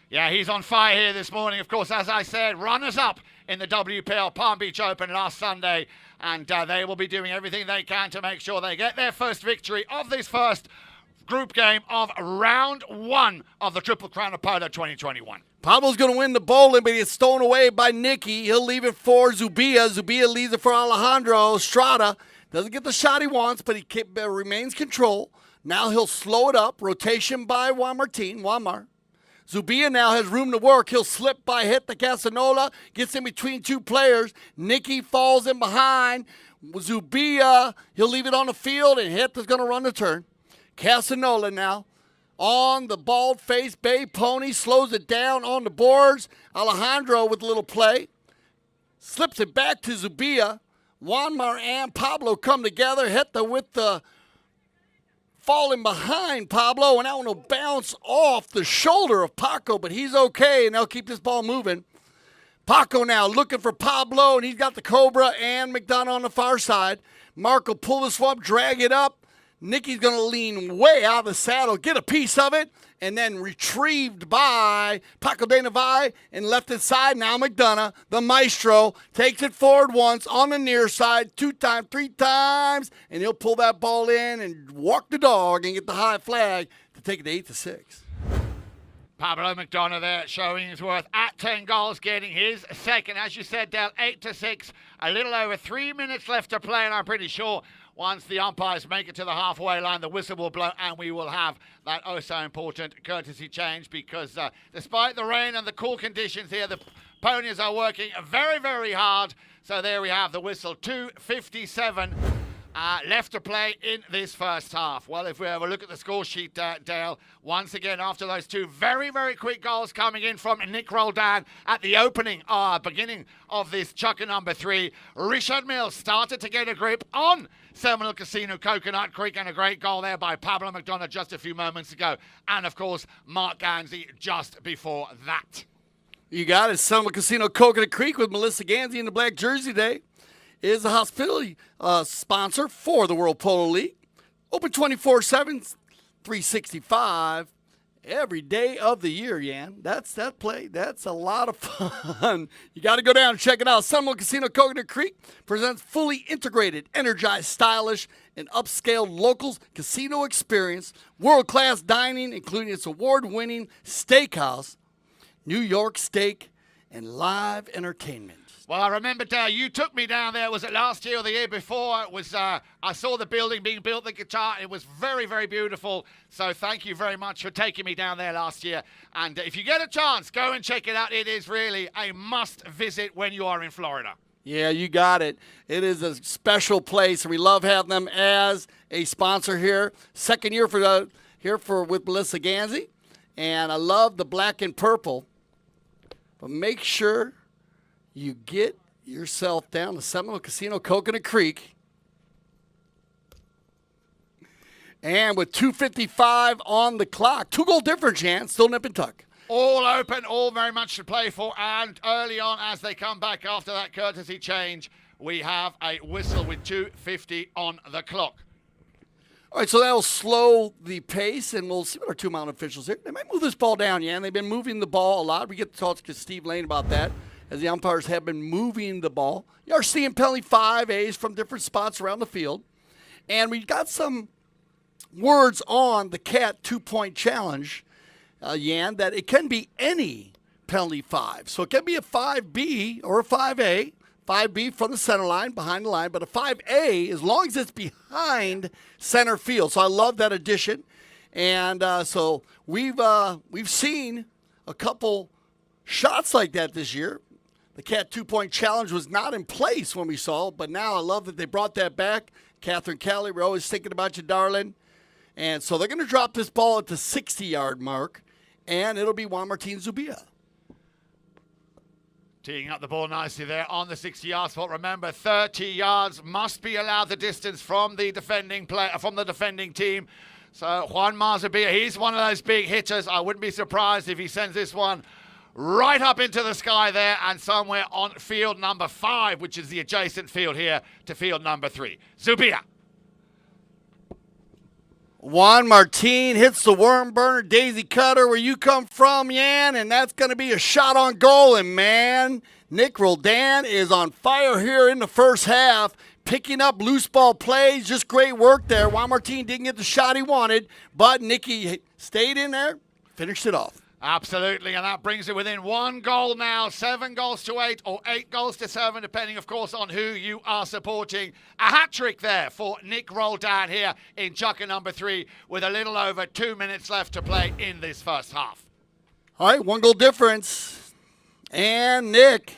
Speaker 2: Yeah, he's on fire here this morning. Of course, as I said, runners-up in the WPL Palm Beach Open last Sunday, and they will be doing everything they can to make sure they get their first victory of this first group game of round 1 of the Triple Crown of Polo 2021.
Speaker 1: Pablo's going to win the bowling, but he's stolen away by Nicky. He'll leave it for Zubia. Zubia leaves it for Alejandro. Estrada doesn't get the shot he wants, but he remains control. Now he'll slow it up. Rotation by Juan Mar. Zubia now has room to work. He'll slip by Hector Castagnola. Gets in between 2 players. Nicky falls in behind. Zubia, he'll leave it on the field, and Hector's going to run the turn. Castagnola now on the bald-faced bay pony. Slows it down on the boards. Alejandro with a little play. Slips it back to Zubia. Juanmar and Pablo come together. Hector with the falling behind Pablo, and that one will bounce off the shoulder of Paco, but he's okay, and they'll keep this ball moving. Paco now looking for Pablo, and he's got the Cobra and McDonough on the far side. Mark will pull this one up, drag it up. Nicky's going to lean way out of the saddle, get a piece of it, and then retrieved by Paco de Navalle and left it side. Now McDonough, the maestro, takes it forward once on the near side, 2 times, 3 times, and he'll pull that ball in and walk the dog and get the high flag to take it to 8-6.
Speaker 2: Pablo McDonough there showing his worth at 10 goals, getting his second. As you said, Dale, 8-6. A little over 3 minutes left to play, and I'm pretty sure once the umpires make it to the halfway line, the whistle will blow, and we will have that oh-so-important courtesy change because despite the rain and the cool conditions here, the ponies are working very, very hard. So there we have the whistle, 2:57. Left to play in this first half. Well, if we have a look at the score sheet, Dale, once again, after those 2 very, very quick goals coming in from Nick Roldan at the beginning of this chucker number 3, Richard Mille started to get a grip on Seminole Casino Coconut Creek, and a great goal there by Pablo McDonough just a few moments ago. And, of course, Mark Gansey just before that.
Speaker 1: You got it. Seminole Casino Coconut Creek with Melissa Gansey in the black jersey today is a hospitality sponsor for the World Polo League. Open 24/7, 365 every day of the year, Yan. That's that play. That's a lot of fun. You got to go down and check it out. Seminole Casino Coconut Creek presents fully integrated, energized, stylish, and upscale locals casino experience, world-class dining, including its award-winning steakhouse, New York steak, and live entertainment.
Speaker 2: Well, I remember, Dale, you took me down there. Was it last year or the year before? It was. I saw the building being built, the guitar. It was very, very beautiful. So thank you very much for taking me down there last year. And if you get a chance, go and check it out. It is really a must visit when you are in Florida.
Speaker 1: Yeah, you got it. It is a special place, and we love having them as a sponsor here. Second year with Melissa Gansey, and I love the black and purple. But make sure you get yourself down to Seminole Casino Coconut Creek. And with 2:55 on the clock, 2-goal difference, Jan, still nip and tuck.
Speaker 2: All open, all very much to play for. And early on, as they come back after that courtesy change, we have a whistle with 2:50 on the clock.
Speaker 1: All right, so that'll slow the pace, and we'll see what our 2 mountain officials here. They might move this ball down, Jan. They've been moving the ball a lot. We get to talk to Steve Lane about that, as the umpires have been moving the ball. You are seeing penalty 5As from different spots around the field. And we've got some words on the CAT 2-point challenge, Yan, that it can be any penalty 5. So it can be a 5B or a 5A. 5B from the center line, behind the line, but a 5A as long as it's behind center field. So I love that addition. And so we've seen a couple shots like that this year. The CAT 2-point challenge was not in place when we saw it, but now I love that they brought that back. Catherine Kelly, we're always thinking about you, darling. And so they're going to drop this ball at the 60-yard mark, and it'll be Juan Martin Zubia.
Speaker 2: Teeing up the ball nicely there on the 60-yard spot. Remember, 30 yards must be allowed the distance from the defending team. So Juan Marzabilla, he's one of those big hitters. I wouldn't be surprised if he sends this one right up into the sky there and somewhere on field number 5, which is the adjacent field here to field number 3. Zubia.
Speaker 1: Juan Martin hits the worm burner, daisy cutter where you come from, Yan, and that's going to be a shot on goal. And, man, Nick Roldan is on fire here in the first half, picking up loose ball plays. Just great work there. Juan Martin didn't get the shot he wanted, but Nicky stayed in there, finished it off.
Speaker 2: Absolutely, and that brings it within 1 goal now, 7 goals to 8 or 8 goals to 7, depending, of course, on who you are supporting. A hat-trick there for Nick Roldan here in chucker number 3 with a little over 2 minutes left to play in this first half.
Speaker 1: All right, 1 goal difference. And Nick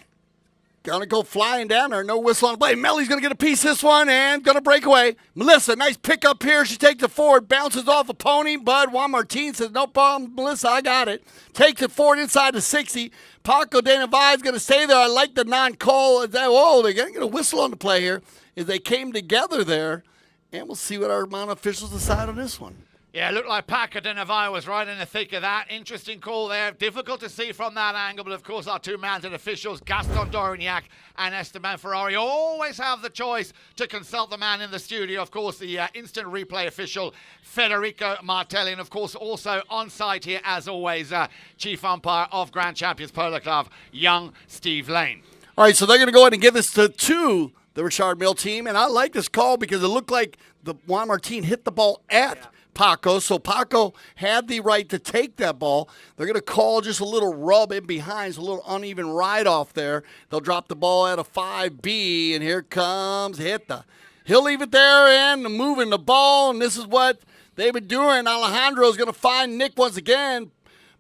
Speaker 1: going to go flying down there. No whistle on the play. Mellie's going to get a piece of this one and going to break away. Melissa, nice pickup here. She takes it forward, bounces off a pony, but Juan Martin says, no problem, Melissa, I got it. Takes it forward inside the 60. Paco de Navalle is going to stay there. I like the non-call. Whoa, they're going to get a whistle on the play here as they came together there. And we'll see what our Mount officials decide on this one.
Speaker 2: Yeah, it looked like Paco de Navarre was right in the thick of that. Interesting call there. Difficult to see from that angle, but of course our two mounted officials, Gaston Dorignac and Esteban Ferrari, always have the choice to consult the man in the studio. Of course, the instant replay official, Federico Martelli, and of course also on site here, as always, chief umpire of Grand Champions Polo Club, young Steve Lane.
Speaker 1: All right, so they're going to go ahead and give this to the Richard Mille team, and I like this call because it looked like the Juan Martin hit the ball at Paco, so Paco had the right to take that ball. They're going to call just a little rub in behind, so a little uneven ride off there. They'll drop the ball at a 5B, and here comes Hita. He'll leave it there and moving the ball, and this is what they've been doing. Alejandro's going to find Nick once again.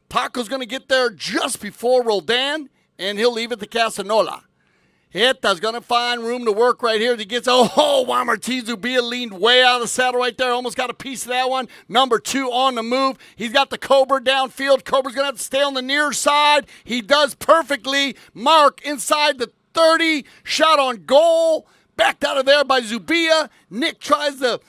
Speaker 1: Paco's going to get there just before Roldan, and he'll leave it to Casanola. Hita's going to find room to work right here. He gets, Juan Martin Zubia leaned way out of the saddle right there. Almost got a piece of that one. Number 2 on the move. He's got the Cobra downfield. Cobra's going to have to stay on the near side. He does perfectly. Mark inside the 30. Shot on goal. Backed out of there by Zubia. Nick tries to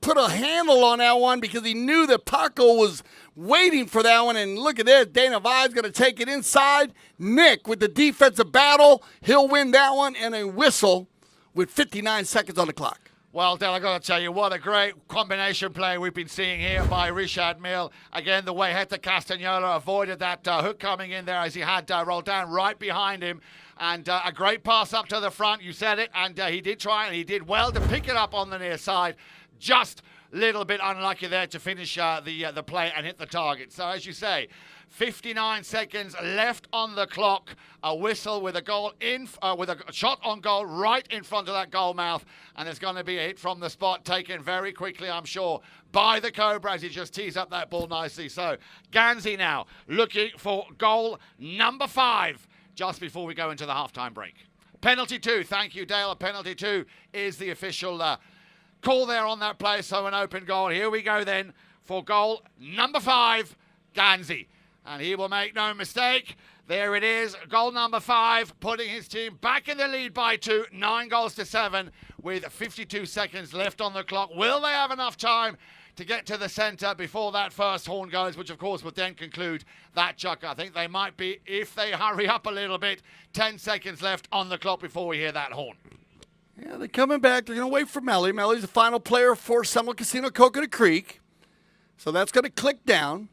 Speaker 1: put a handle on that one because he knew that Paco was waiting for that one, and look at this. Dana Vi's going to take it inside. Nick with the defensive battle. He'll win that one, and a whistle with 59 seconds on the clock.
Speaker 2: Well, Del, I got to tell you, what a great combination play we've been seeing here by Richard Mille. Again, the way Hector Castagnola avoided that hook coming in there as he had Roldan right behind him. And a great pass up to the front, you said it, and he did try, and he did well to pick it up on the near side. Just little bit unlucky there to finish the play and hit the target. So as you say, 59 seconds left on the clock. A whistle with a goal with a shot on goal right in front of that goal mouth, and there's going to be a hit from the spot taken very quickly, I'm sure, by the Cobra as he just tees up that ball nicely. So Ganzi now looking for goal number 5 just before we go into the halftime break. Penalty 2, thank you, Dale. A penalty 2 is the official call there on that play, so an open goal. Here we go then for goal number 5, Ganzi. And he will make no mistake. There it is, goal number 5, putting his team back in the lead by 2, 9-7, with 52 seconds left on the clock. Will they have enough time to get to the centre before that first horn goes, which of course would then conclude that chucker? I think they might be, if they hurry up a little bit. 10 seconds left on the clock before we hear that horn.
Speaker 1: Yeah, they're coming back. They're going to wait for Melle. Melle's the final player for Seminole Casino Coconut Creek. So that's going to click down.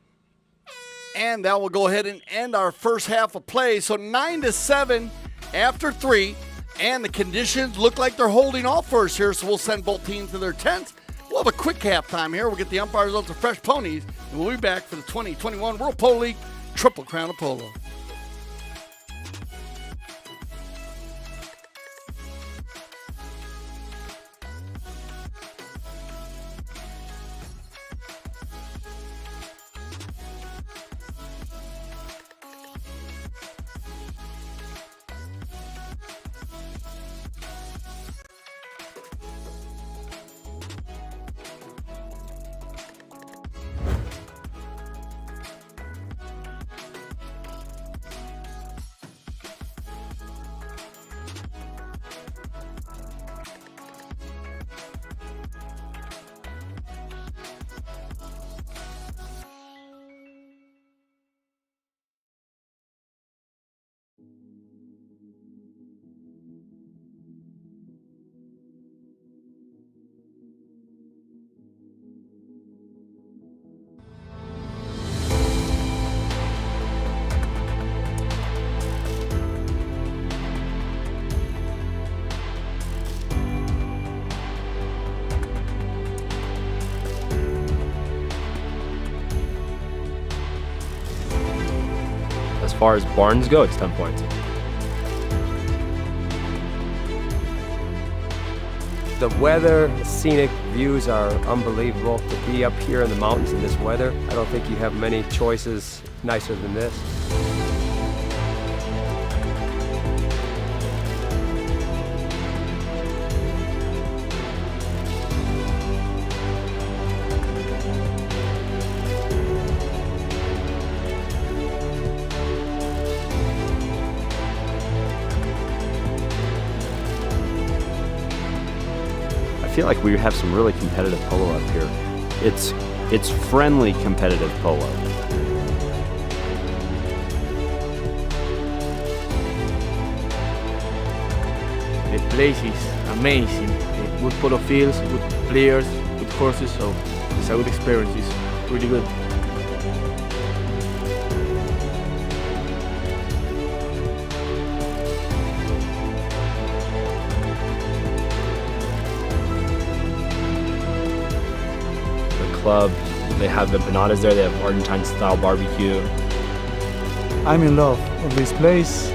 Speaker 1: And that will go ahead and end our first half of play. So 9-7 after 3. And the conditions look like they're holding off for us here. So we'll send both teams to their tents. We'll have a quick halftime here. We'll get the umpire results of Fresh Ponies. And we'll be back for the 2021 World Polo League Triple Crown of Polo.
Speaker 18: As far as barns go, it's 10 points.
Speaker 19: The weather, the scenic views are unbelievable. To be up here in the mountains in this weather, I don't think you have many choices nicer than this. I
Speaker 18: feel like we have some really competitive polo up here. It's friendly competitive polo.
Speaker 20: The place is amazing. Good polo fields, good players, good horses, so it's a good experience. It's really good.
Speaker 18: The club, they have the empanadas there, they have Argentine-style barbecue.
Speaker 21: I'm in love with this place.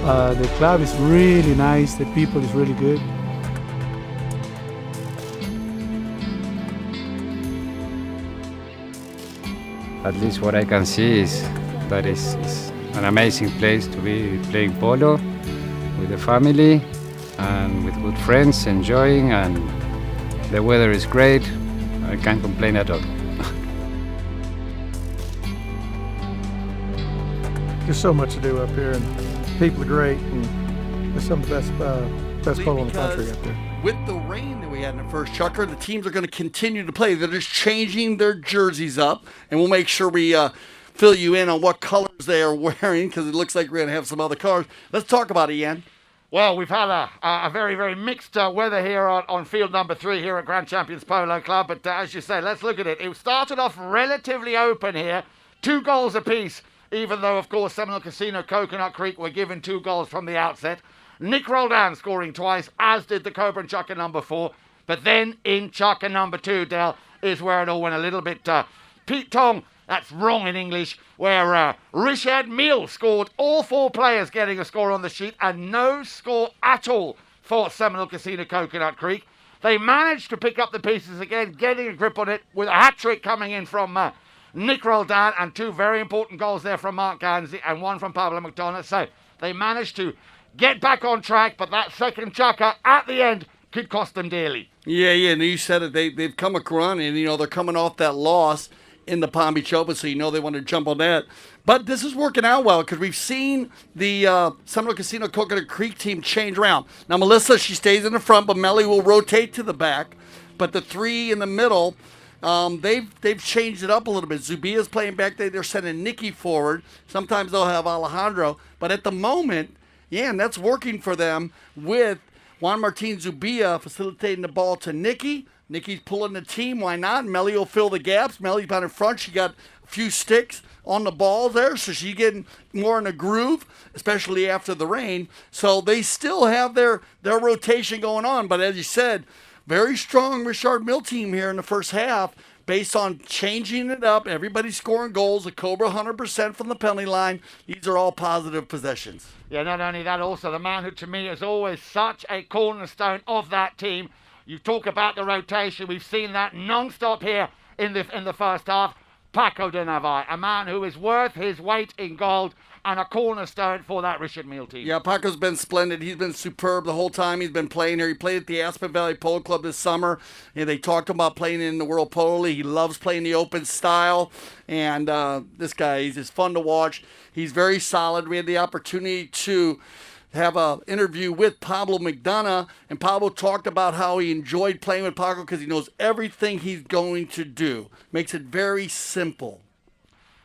Speaker 21: The club is really nice, the people is really good.
Speaker 22: At least what I can see is that it's an amazing place to be playing polo with the family and with good friends, enjoying, and the weather is great. I can't complain at all.
Speaker 21: There's so much to do up here, and people are great, and there's some of the best polo in the country up there.
Speaker 1: With the rain that we had in the first, Chucker, the teams are going to continue to play. They're just changing their jerseys up, and we'll make sure we fill you in on what colors they are wearing, because it looks like we're going to have some other colors. Let's talk about it, Ian.
Speaker 2: Well, we've had a very, very mixed weather here on field number 3 here at Grand Champions Polo Club. But as you say, let's look at it. It started off relatively open here. 2 goals apiece, even though, of course, Seminole Casino, Coconut Creek were given 2 goals from the outset. Nick Roldan scoring twice, as did the Cobra and Chucker number 4. But then in Chucker number 2, Del, is where it all went a little bit Pete Tong. That's wrong in English, where Richard Mille scored, all 4 players getting a score on the sheet, and no score at all for Seminole Casino Coconut Creek. They managed to pick up the pieces again, getting a grip on it, with a hat-trick coming in from Nick Roldan, and 2 very important goals there from Mark Ganzi, and 1 from Pablo McDonough. So they managed to get back on track, but that second chucker at the end could cost them dearly.
Speaker 1: Yeah, and you said it. They've come a run, and, they're coming off that loss in the Palm Beach Open, so they want to jump on that. But this is working out well, because we've seen the Seminole Casino Coconut Creek team change around. Now, Melissa, she stays in the front, but Melly will rotate to the back. But the 3 in the middle, they've changed it up a little bit. Zubia's playing back there. They're sending Nikki forward. Sometimes they'll have Alejandro. But at the moment, and that's working for them with Juan Martin Zubia facilitating the ball to Nikki. Nikki's pulling the team. Why not? Melly will fill the gaps. Melly's down in front. She got a few sticks on the ball there, so she's getting more in a groove, especially after the rain. So they still have their rotation going on. But as you said, very strong Richard Mille team here in the first half, based on changing it up. Everybody's scoring goals. The Cobra 100% from the penalty line. These are all positive possessions.
Speaker 2: Yeah, not only that, also the man who to me is always such a cornerstone of that team. You talk about the rotation. We've seen that non-stop here in the first half. Paco de Navarre, a man who is worth his weight in gold and a cornerstone for that Richard Mille team.
Speaker 1: Yeah, Paco's been splendid. He's been superb the whole time he's been playing here. He played at the Aspen Valley Polo Club this summer, and they talked about playing in the World Polo League. He loves playing the open style, and this guy, he's just fun to watch. He's very solid. We had the opportunity to have an interview with Pablo McDonough, and Pablo talked about how he enjoyed playing with Paco because he knows everything he's going to do. Makes it very simple.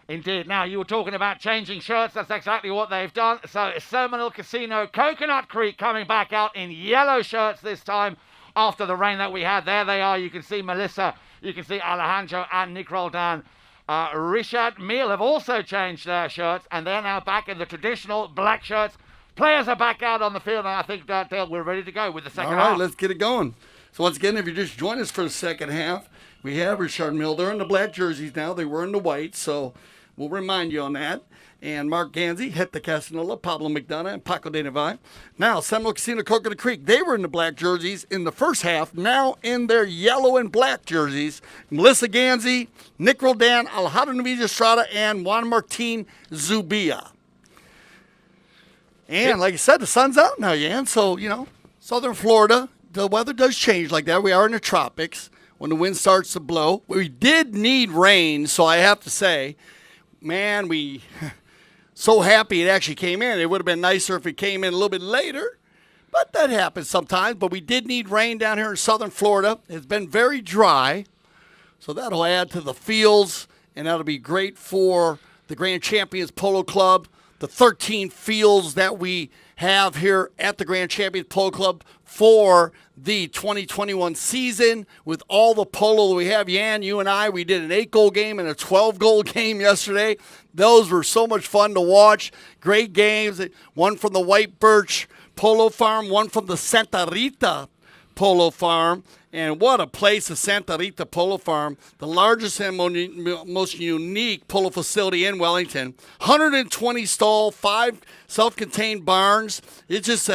Speaker 2: Indeed. Now, you were talking about changing shirts. That's exactly what they've done. So, Seminole Casino Coconut Creek coming back out in yellow shirts this time after the rain that we had. There they are. You can see Melissa. You can see Alejandro and Nick Roldan. Richard Mille have also changed their shirts, and they're now back in the traditional black shirts. Players are back out on the field, and I think, Dale, we're ready to go with the second half.
Speaker 1: All right, let's get it going. So once again, if you just join us for the second half, we have Richard Mille. They're in the black jerseys now. They were in the white, so we'll remind you on that. And Mark Ganzi, Hector Castanola, Pablo McDonough, and Paco de Navarre. Now, Seminole Casino Coconut Creek, they were in the black jerseys in the first half, now in their yellow and black jerseys. Melissa Ganzi, Nick Roldan, Alejandro Navia Estrada, and Juan Martin Zubia. And like I said, the sun's out now, Jan. So, southern Florida, the weather does change like that. We are in the tropics when the wind starts to blow. We did need rain, so I have to say, man, we so happy it actually came in. It would have been nicer if it came in a little bit later. But that happens sometimes. But we did need rain down here in southern Florida. It's been very dry. So that'll add to the fields, and that'll be great for the Grand Champions Polo Club. The 13 fields that we have here at the Grand Champions Polo Club for the 2021 season with all the polo that we have. Yan, you and I, we did an 8-goal game and a 12-goal game yesterday. Those were so much fun to watch. Great games. One from the White Birch Polo Farm, one from the Santa Rita Polo Farm. And what a place, the Santa Rita Polo Farm, the largest and most unique polo facility in Wellington. 120 stall, 5 self-contained barns. This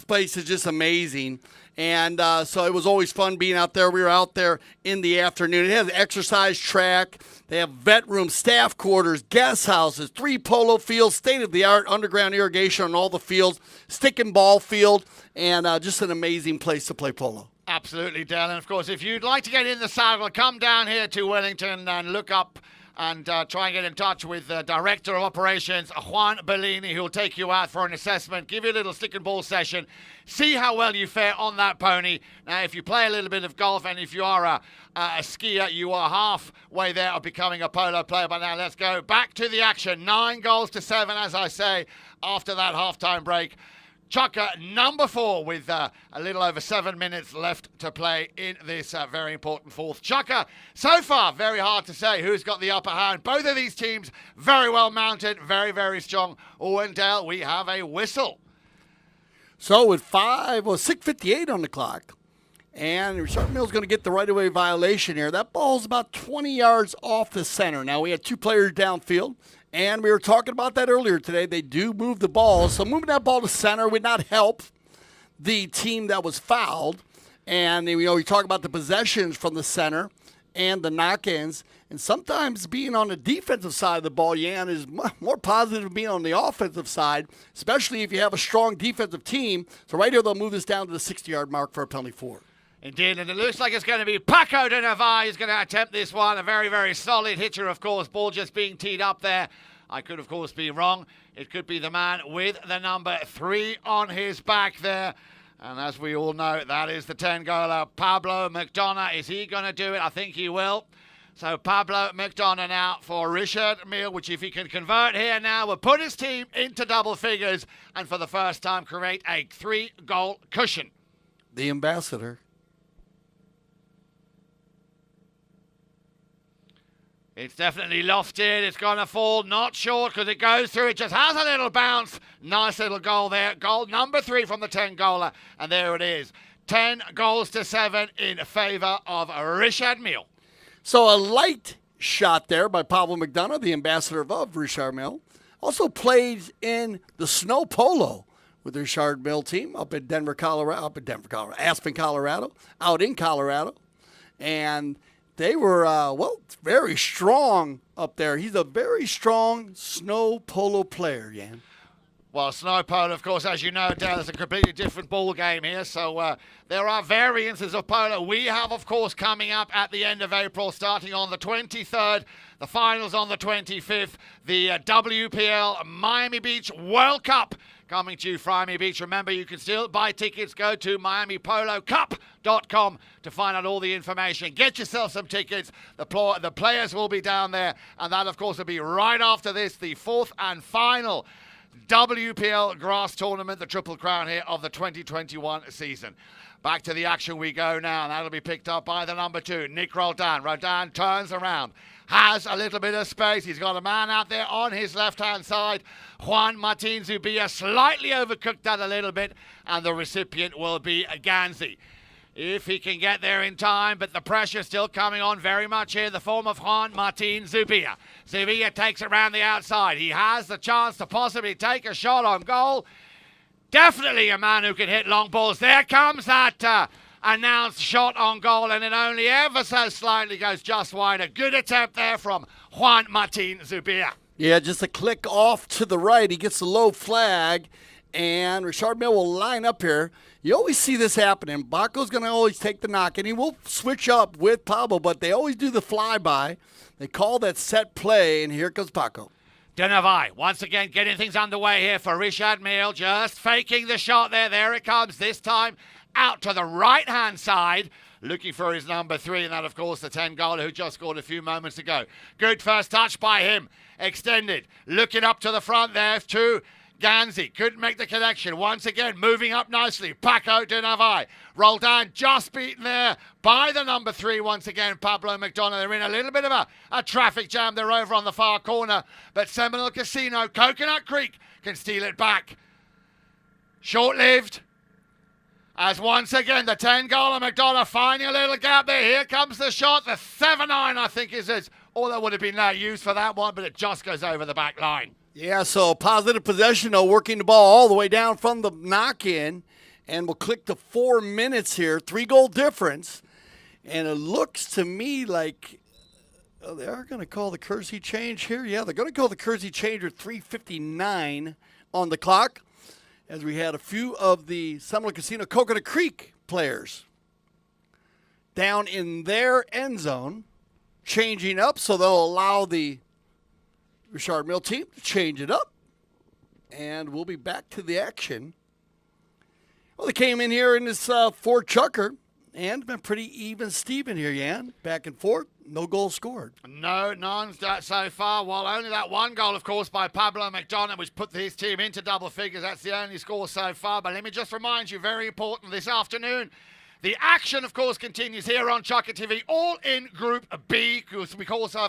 Speaker 1: place is just amazing. And so it was always fun being out there. We were out there in the afternoon. It has an exercise track. They have vet rooms, staff quarters, guest houses, 3 polo fields, state-of-the-art underground irrigation on all the fields, stick and ball field, and just an amazing place to play polo.
Speaker 2: Absolutely, Dale. And, of course, if you'd like to get in the saddle, come down here to Wellington and look up and try and get in touch with the Director of Operations, Juan Bellini, who will take you out for an assessment, give you a little stick and ball session, see how well you fare on that pony. Now, if you play a little bit of golf and if you are a skier, you are halfway there of becoming a polo player. But now let's go back to the action. 9 goals to 7, as I say, after that halftime break. Chukker number 4 with a little over 7 minutes left to play in this very important fourth. Chukker, so far, very hard to say who's got the upper hand. Both of these teams very well mounted, very, very strong. Oh, Dale, we have a whistle.
Speaker 1: So with 6:58 on the clock, and Richard Mill's going to get the right-of-way violation here. That ball's about 20 yards off the center. Now, we had 2 players downfield. And we were talking about that earlier today. They do move the ball. So moving that ball to center would not help the team that was fouled. And, we talk about the possessions from the center and the knock-ins. And sometimes being on the defensive side of the ball, Yan, is more positive than being on the offensive side, especially if you have a strong defensive team. So right here, they'll move this down to the 60-yard mark for a penalty 4.
Speaker 2: Indeed, and it looks like it's going to be Paco de Navarre who's going to attempt this one. A very, very solid hitcher, of course. Ball just being teed up there. I could, of course, be wrong. It could be the man with the number 3 on his back there. And as we all know, that is the 10-goaler, Pablo McDonough. Is he going to do it? I think he will. So Pablo McDonough now for Richard Mille, which if he can convert here now, will put his team into double figures and for the first time create a 3-goal cushion.
Speaker 1: The ambassador.
Speaker 2: It's definitely lofted. It's going to fall, not short because it goes through. It just has a little bounce. Nice little goal there. Goal number 3 from the 10-goaler. And there it is. 10 goals to 7 in favour of Richard Mille.
Speaker 1: So a light shot there by Pablo McDonough, the ambassador of Richard Mille. Also plays in the snow polo with the Richard Mille team up in Aspen, Colorado, out in Colorado. And they were, very strong up there. He's a very strong snow polo player, Yan.
Speaker 2: Well, snow polo, of course, as you know, Dale, is a completely different ball game here. So there are variances of polo. We have, of course, coming up at the end of April, starting on the 23rd, the finals on the 25th, the WPL Miami Beach World Cup coming to you from Miami Beach. Remember, you can still buy tickets. Go to MiamiPoloCup.com to find out all the information. Get yourself some tickets. The players will be down there. And that, of course, will be right after this, the 4th and final WPL grass tournament, the Triple Crown here of the 2021 season. Back to the action we go now, and that'll be picked up by the number 2, Nick Roldan. Roldan turns around, has a little bit of space. He's got a man out there on his left-hand side. Juan Martin Zubia slightly overcooked that a little bit, and the recipient will be Ganzi. If he can get there in time, but the pressure still coming on very much here, the form of Juan Martin Zubia. Zubia takes it around the outside. He has the chance to possibly take a shot on goal. Definitely a man who can hit long balls. There comes that announced shot on goal, and it only ever so slightly goes just wide. A good attempt there from Juan Martin Zubia.
Speaker 1: Yeah, just a click off to the right. He gets the low flag, and Richard Mille will line up here. You always see this happening. Baco's going to always take the knock, and he will switch up with Pablo, but they always do the flyby. They call that set play, and here comes Paco.
Speaker 2: Denavai, once again, getting things underway here for Richard Mille, just faking the shot there. There it comes, this time out to the right-hand side, looking for his number 3, and that, of course, the 10-goaler who just scored a few moments ago. Good first touch by him, extended, looking up to the front there to Ganzi. Couldn't make the connection. Once again, moving up nicely. Paco Denavai. Roldan just beaten there by the number 3 once again, Pablo McDonough. They're in a little bit of a traffic jam. They're over on the far corner. But Seminole Casino, Coconut Creek can steal it back. Short-lived. As once again, the 10-goaler McDonough finding a little gap there. Here comes the shot. The 7-9, I think, is all that would have been used for that one, but it just goes over the back line.
Speaker 1: Yeah, so positive possession, though, working the ball all the way down from the knock-in. And we'll click to 4 minutes here, 3-goal difference. And it looks to me like they are going to call the courtesy change here. Yeah, they're going to call the courtesy change with 3:59 on the clock, as we had a few of the Seminole Casino Coconut Creek players down in their end zone, changing up, so they'll allow the Richard Mille team to change it up. And we'll be back to the action. Well, they came in here in this Ford Chucker, and been pretty even Steven here, Jan. Back and forth, no goal scored.
Speaker 2: No, none so far. Well, only that one goal, of course, by Pablo McDonough, which put his team into double figures. That's the only score so far. But let me just remind you, very important this afternoon, the action, of course, continues here on ChukkerTV, all in Group B, because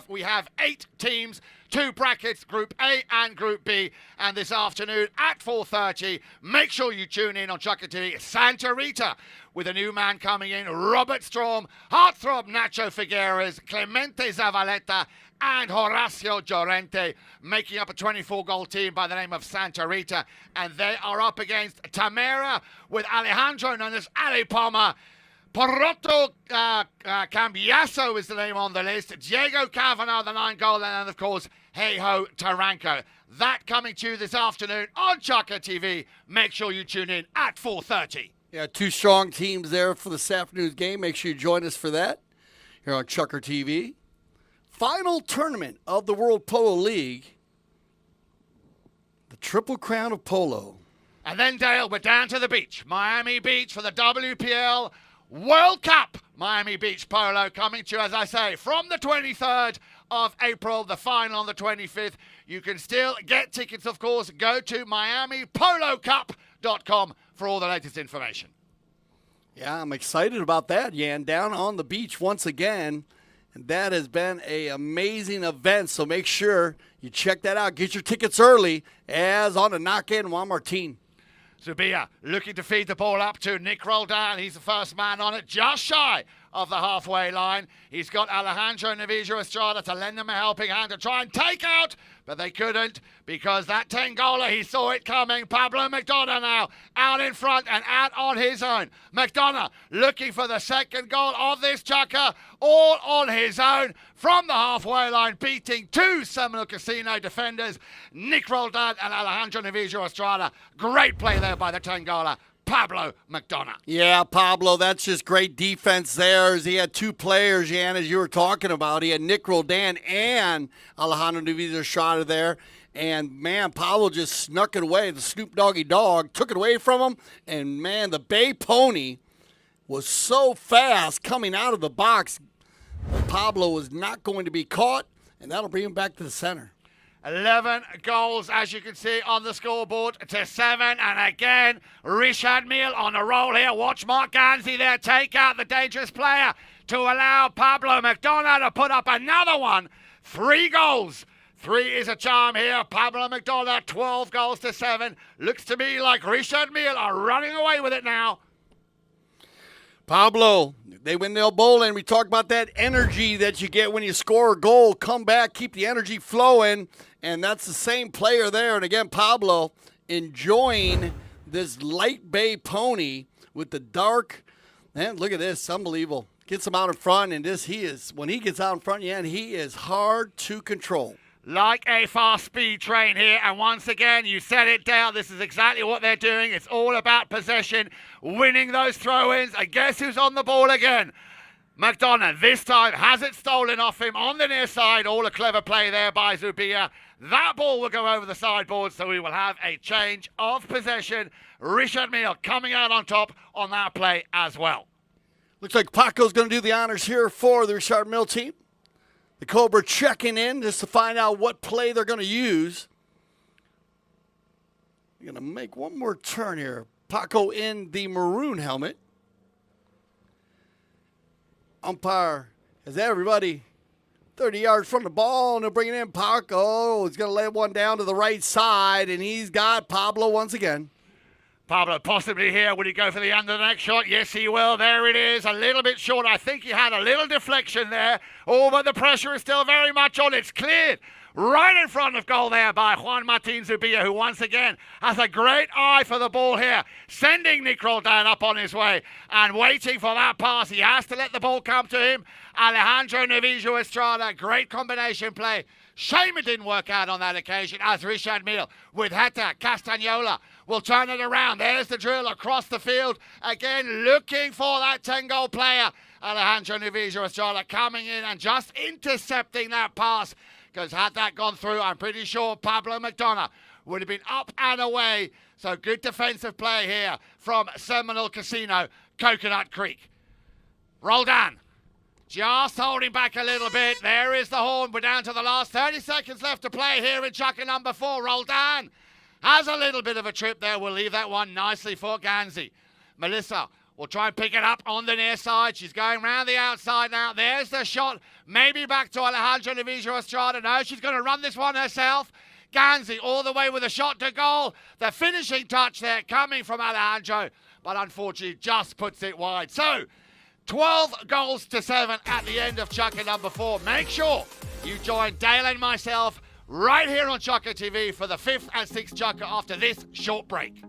Speaker 2: we have 8 teams, 2 brackets, Group A and Group B. And this afternoon at 4:30, make sure you tune in on ChukkerTV. Santa Rita with a new man coming in, Robert Storm, Heartthrob Nacho Figueres, Clemente Zavaleta, and Horacio Llorente, making up a 24-goal team by the name of Santa Rita. And they are up against Tamera with Alejandro, known as Ali Palma. Porroto Cambiaso is the name on the list. Diego Cavanaugh, the 9-goal, and of course, Hey-Ho Taranco. That coming to you this afternoon on ChukkerTV. Make sure you tune in at 4:30.
Speaker 1: Yeah, 2 strong teams there for this afternoon's game. Make sure you join us for that here on ChukkerTV. Final tournament of the World Polo League, the Triple Crown of Polo.
Speaker 2: And then, Dale, we're down to the beach. Miami Beach for the WPL World Cup. Miami Beach Polo coming to you, as I say, from the 23rd of April, the final on the 25th. You can still get tickets, of course. Go to MiamiPoloCup.com for all the latest information.
Speaker 1: Yeah, I'm excited about that, Jan. Down on the beach once again. And that has been an amazing event, so make sure you check that out. Get your tickets early, as on the knock-in, Juan Martin.
Speaker 2: Zubia looking to feed the ball up to Nick Roldan. He's the first man on it, just shy of the halfway line. He's got Alejandro Navijo Estrada to lend them a helping hand to try and take out, but they couldn't, because that 10-goaler, he saw it coming. Pablo McDonough now out in front and out on his own. McDonough looking for the second goal of this Chucker, all on his own from the halfway line, beating 2 Seminole Casino defenders, Nick Roldan and Alejandro Navijo Estrada. Great play there by the 10-goaler, Pablo McDonough.
Speaker 1: Yeah, Pablo, that's just great defense there. As he had 2 players, Jan, as you were talking about. He had Nick Roldan and Alejandro Navijo Estrada there. And, man, Pablo just snuck it away. The Snoop Doggy Dog took it away from him. And, man, the Bay Pony was so fast coming out of the box. Pablo was not going to be caught, and that'll bring him back to the center.
Speaker 2: 11 goals, as you can see on the scoreboard, to 7. And again, Richard Mille on a roll here. Watch Mark Ganzi there take out the dangerous player to allow Pablo McDonough to put up another one. 3 goals. 3 is a charm here. Pablo McDonough, 12 goals to 7. Looks to me like Richard Mille are running away with it now.
Speaker 1: Pablo, they win the bowling. We talked about that energy that you get when you score a goal. Come back, keep the energy flowing. And that's the same player there. And again, Pablo enjoying this light bay pony with the dark. Man, look at this. Unbelievable. Gets him out in front. And when he gets out in front, yeah, he is hard to control.
Speaker 2: Like a fast speed train here, and once again, you said it, Dale, this is exactly what they're doing. It's all about possession, winning those throw-ins, and guess who's on the ball again? McDonough this time has it stolen off him on the near side. All a clever play there by Zubia. That ball will go over the sideboard, so we will have a change of possession. Richard Mille coming out on top on that play as well.
Speaker 1: Looks like Paco's going to do the honors here for the Richard Mille team. The Cobra checking in just to find out what play they're going to use. You're going to make one more turn here. Paco in the maroon helmet. Umpire has everybody 30 yards from the ball, and they're bringing in Paco. He's going to lay one down to the right side, and he's got Pablo once again.
Speaker 2: Pablo possibly here. Will he go for the end of the next shot? Yes, he will. There it is. A little bit short. I think he had a little deflection there. Oh, but the pressure is still very much on. It's cleared right in front of goal there by Juan Martin Zubia, who once again has a great eye for the ball here, sending Nick Roldan up on his way and waiting for that pass. He has to let the ball come to him. Alejandro Navijo Estrada, great combination play. Shame it didn't work out on that occasion as Richard Mille with Heta Castagnola will turn it around. There's the drill across the field. Again, looking for that 10-goal player. Alejandro Navijo Estrada coming in and just intercepting that pass. Because had that gone through, I'm pretty sure Pablo McDonough would have been up and away. So good defensive play here from Seminole Casino, Coconut Creek. Roldan just holding back a little bit. There is the horn. We're down to the last 30 seconds left to play here in chukker number 4. Roldan has a little bit of a trip there. We'll leave that one nicely for Ganzi. Melissa will try and pick it up on the near side. She's going round the outside now. There's the shot. Maybe back to Alejandro Navijo Estrada. No, she's going to run this one herself. Ganzi all the way with a shot to goal. The finishing touch there coming from Alejandro, but unfortunately just puts it wide. So, 12 goals to 7 at the end of chukker number 4. Make sure you join Dale and myself right here on ChukkerTV for the 5th and 6th chukker after this short break.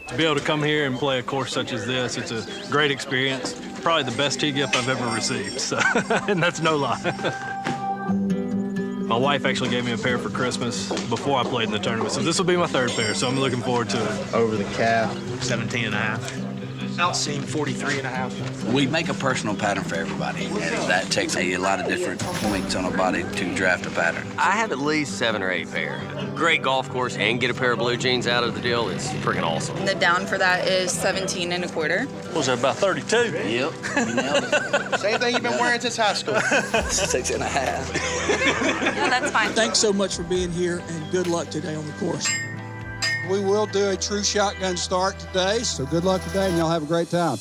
Speaker 10: To be able to come here and play a course such as this, it's a great experience. Probably the best tee gift I've ever received, so, and that's no lie. My wife actually gave me a pair for Christmas before I played in the tournament, so this will be my 3rd pair, so I'm looking forward to it.
Speaker 11: Over the calf, 17 and a half. Outseam, 43 and a half.
Speaker 12: We make a personal pattern for everybody, and that takes a lot of different points on a body to draft a pattern.
Speaker 13: I have at least 7 or 8 pair. Great golf course and get a pair of blue jeans out of the deal. It's freaking awesome.
Speaker 14: The down for that is 17 and a quarter.
Speaker 20: Was that about 32?
Speaker 12: Yep, you nailed it.
Speaker 11: Same thing you've been wearing since high school.
Speaker 12: 6 and a half.
Speaker 14: Yeah, that's fine.
Speaker 15: Thanks so much for being here, and good luck today on the course. We will do a true shotgun start today, so good luck today, and y'all have a great time.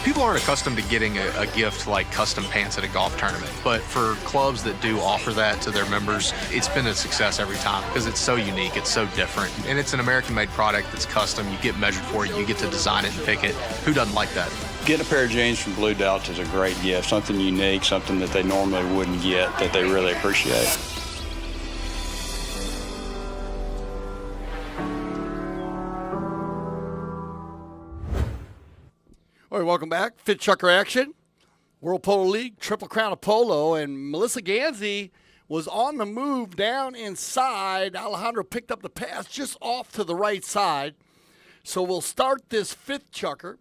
Speaker 16: People aren't accustomed to getting a gift like custom pants at a golf tournament, but for clubs that do offer that to their members, it's been a success every time because it's so unique, it's so different, and it's an American-made product that's custom. You get measured for it, you get to design it and pick it. Who doesn't like that?
Speaker 17: Getting a pair of jeans from Blue Dot is a great gift, something unique, something that they normally wouldn't get that they really appreciate.
Speaker 1: All right, welcome back. Fit Chukker action. World Polo League, Triple Crown of Polo, and Melissa Ganzi was on the move down inside. Alejandro picked up the pass just off to the right side. So we'll start this 5th chukker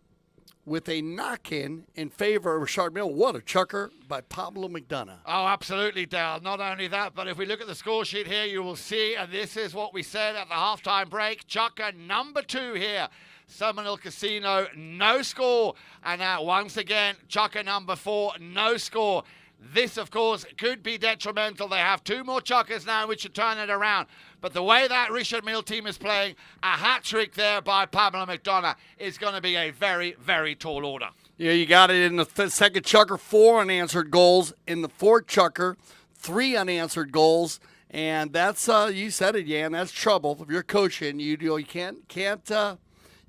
Speaker 1: with a knock-in favor of Richard Mille. What a chukker by Pablo McDonough.
Speaker 2: Oh, absolutely, Dale. Not only that, but if we look at the score sheet here, you will see, and this is what we said at the halftime break, chukker number 2 here. Seminole Casino, no score. And now, once again, chukker number 4, no score. This, of course, could be detrimental. They have 2 more chukkers now, which should turn it around. But the way that Richard Mille team is playing, a hat-trick there by Pablo McDonough is going to be a very, very tall order.
Speaker 1: Yeah, you got it in the second chukker, 4 unanswered goals. In the fourth chukker, 3 unanswered goals. And that's, you said it, Jan, that's trouble. If you're coaching, you can't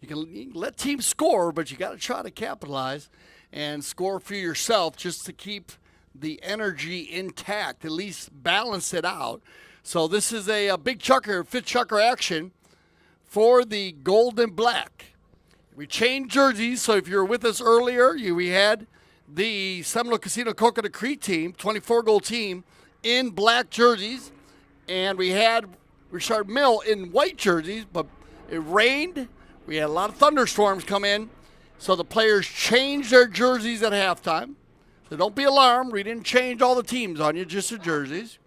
Speaker 1: you can let teams score, but you got to try to capitalize and score for yourself just to keep the energy intact, at least balance it out. So this is a big chukker, 5th chukker action for the gold and black. We changed jerseys, so if you were with us earlier, we had the Seminole Casino Coconut Creek team, 24-goal team, in black jerseys, and we had Richard Mille in white jerseys, but it rained. We had a lot of thunderstorms come in, so the players changed their jerseys at halftime. So don't be alarmed. We didn't change all the teams on you, just the jerseys.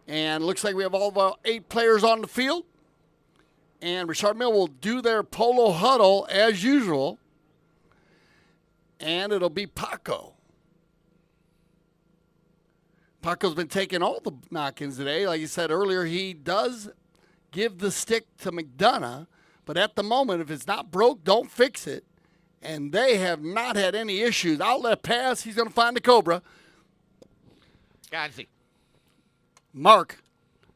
Speaker 1: And it looks like we have all the 8 players on the field. And Richard Mille will do their Polo huddle as usual. And it'll be Paco. Paco's been taking all the knock-ins today. Like you said earlier, he does give the stick to McDonough. But at the moment, if it's not broke, don't fix it. And they have not had any issues. Outlet pass, he's going to find the Cobra.
Speaker 2: Gansey.
Speaker 1: Mark,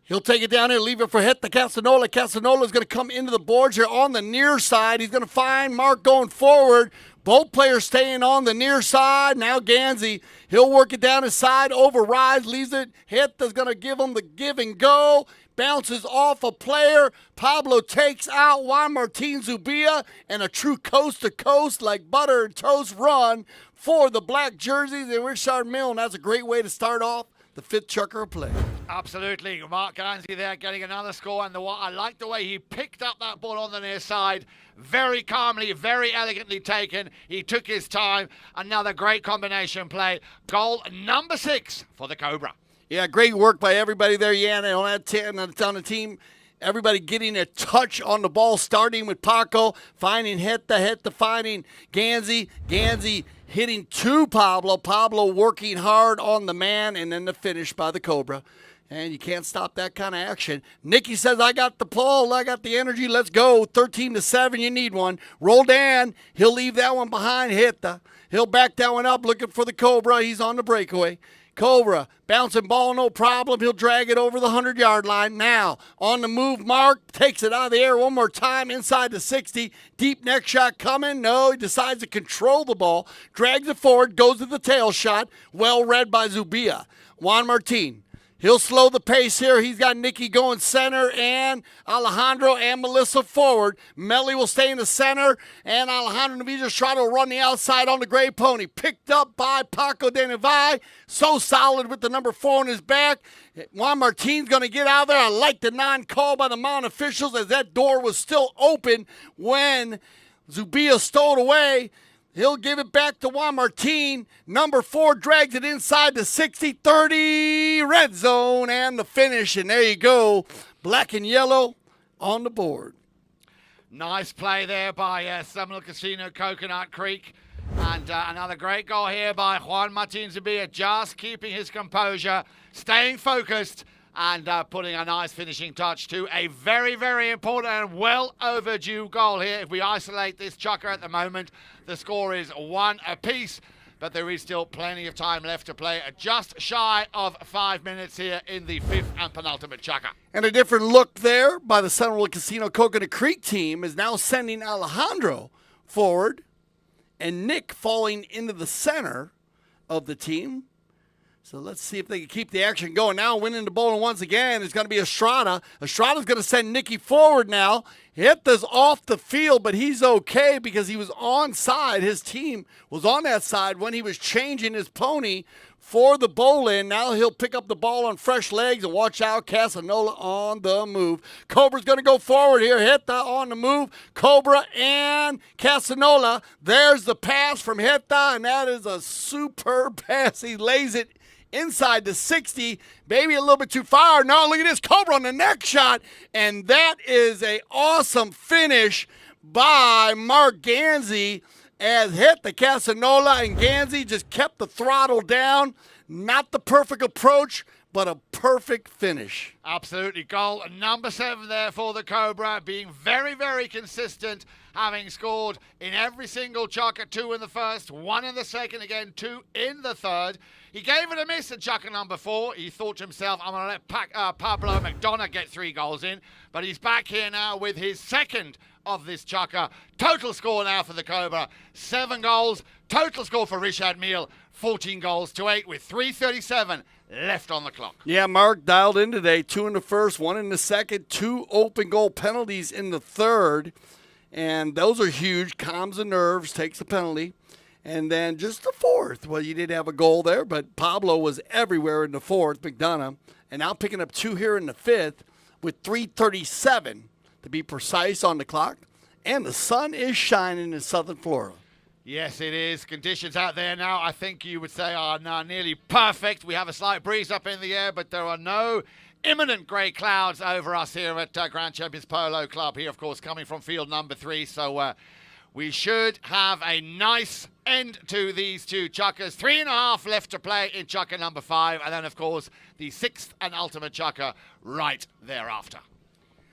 Speaker 1: he'll take it down here, leave it for hit to Casanola. Casanola's going to come into the boards here on the near side. He's going to find Mark going forward. Both players staying on the near side. Now Gansey, he'll work it down his side, overrides, leaves it. Hitta's going to give him the give and go. Bounces off a player. Pablo takes out Juan Martin Zubia, and a true coast-to-coast like butter and toast run for the black jerseys and Richard Mille, and that's a great way to start off the 5th chukker of play.
Speaker 2: Absolutely. Mark Gansey there getting another score, and I like the way he picked up that ball on the near side. Very calmly, very elegantly taken. He took his time. Another great combination play. Goal number 6 for the Cobra.
Speaker 1: Yeah, great work by everybody there, Yan, on that 10 on the team. Everybody getting a touch on the ball, starting with Paco, finding Hitta, finding Gansey. Gansey hitting to Pablo. Pablo working hard on the man, and then the finish by the Cobra. And you can't stop that kind of action. Nicky says, I got the pull, I got the energy, let's go. 13-7, you need one. Roldan, he'll leave that one behind Hitta. He'll back that one up, looking for the Cobra. He's on the breakaway. Cobra, bouncing ball, no problem. He'll drag it over the 100-yard line. Now, on the move, Mark takes it out of the air one more time inside the 60. Deep neck shot coming. No, he decides to control the ball. Drags it forward, goes to the tail shot. Well read by Zubia. Juan Martin. He'll slow the pace here. He's got Nicky going center and Alejandro and Melissa forward. Melle will stay in the center, and Alejandro Navitas try to run the outside on the gray pony. Picked up by Paco de Navai. So solid with the number 4 on his back. Juan Martin's going to get out of there. I like the non-call by the Mount officials as that door was still open when Zubia stole it away. He'll give it back to Juan Martin. Number 4 drags it inside the 60-30 red zone and the finish. And there you go. Black and yellow on the board.
Speaker 2: Nice play there by Seminole Casino Coconut Creek. And another great goal here by Juan Martin Zubia, just keeping his composure, staying focused, and putting a nice finishing touch to a very, very important and well overdue goal here. If we isolate this chukker at the moment, the score is 1 apiece, but there is still plenty of time left to play. Just shy of 5 minutes here in the 5th and penultimate chukker.
Speaker 1: And a different look there by the Seminole Casino Coconut Creek team is now sending Alejandro forward and Nick falling into the center of the team. So let's see if they can keep the action going. Now winning the bowling once again is going to be Estrada. Estrada's going to send Nicky forward now. Hitta's off the field, but he's okay because he was onside. His team was on that side when he was changing his pony for the bowl-in. Now he'll pick up the ball on fresh legs, and watch out, Casanola on the move. Cobra's going to go forward here. Hitta on the move. Cobra and Casanola. There's the pass from Hitta, and that is a superb pass. He lays it inside the 60, maybe a little bit too far. No, look at this, Cobra on the neck shot, and that is an awesome finish by Mark Gansey. as hit the Casanola, and Ganzi just kept the throttle down. Not the perfect approach, but a perfect finish.
Speaker 2: Absolutely. Goal number 7 there for the Cobra, being very, very consistent, having scored in every single chukker, 2 in the first, 1 in the second, again 2 in the third. He gave it a miss at chukker number 4. He thought to himself, I'm going to let Pablo McDonough get 3 goals in, but he's back here now with his second of this chukker. Total score now for the Cobra, 7 goals. Total score for Richard Mille, 14 goals to 8 with 3:37 left on the clock.
Speaker 1: Yeah, Mark dialed in today. 2 in the first, 1 in the second, 2 open goal penalties in the third. And those are huge. Calms the nerves, takes the penalty. And then just the fourth. Well, you did have a goal there, but Pablo was everywhere in the fourth, McDonough. And now picking up 2 here in the fifth with 3:37 to be precise on the clock. And the sun is shining in southern Florida.
Speaker 2: Yes, it is. Conditions out there now, I think you would say, are now nearly perfect. We have a slight breeze up in the air, but there are no imminent grey clouds over us here at Grand Champions Polo Club. Here, of course, coming from field number 3. So we should have a nice end to these 2 chukkers. 3.5 left to play in chukker number 5. And then, of course, the 6th and ultimate chukker right thereafter.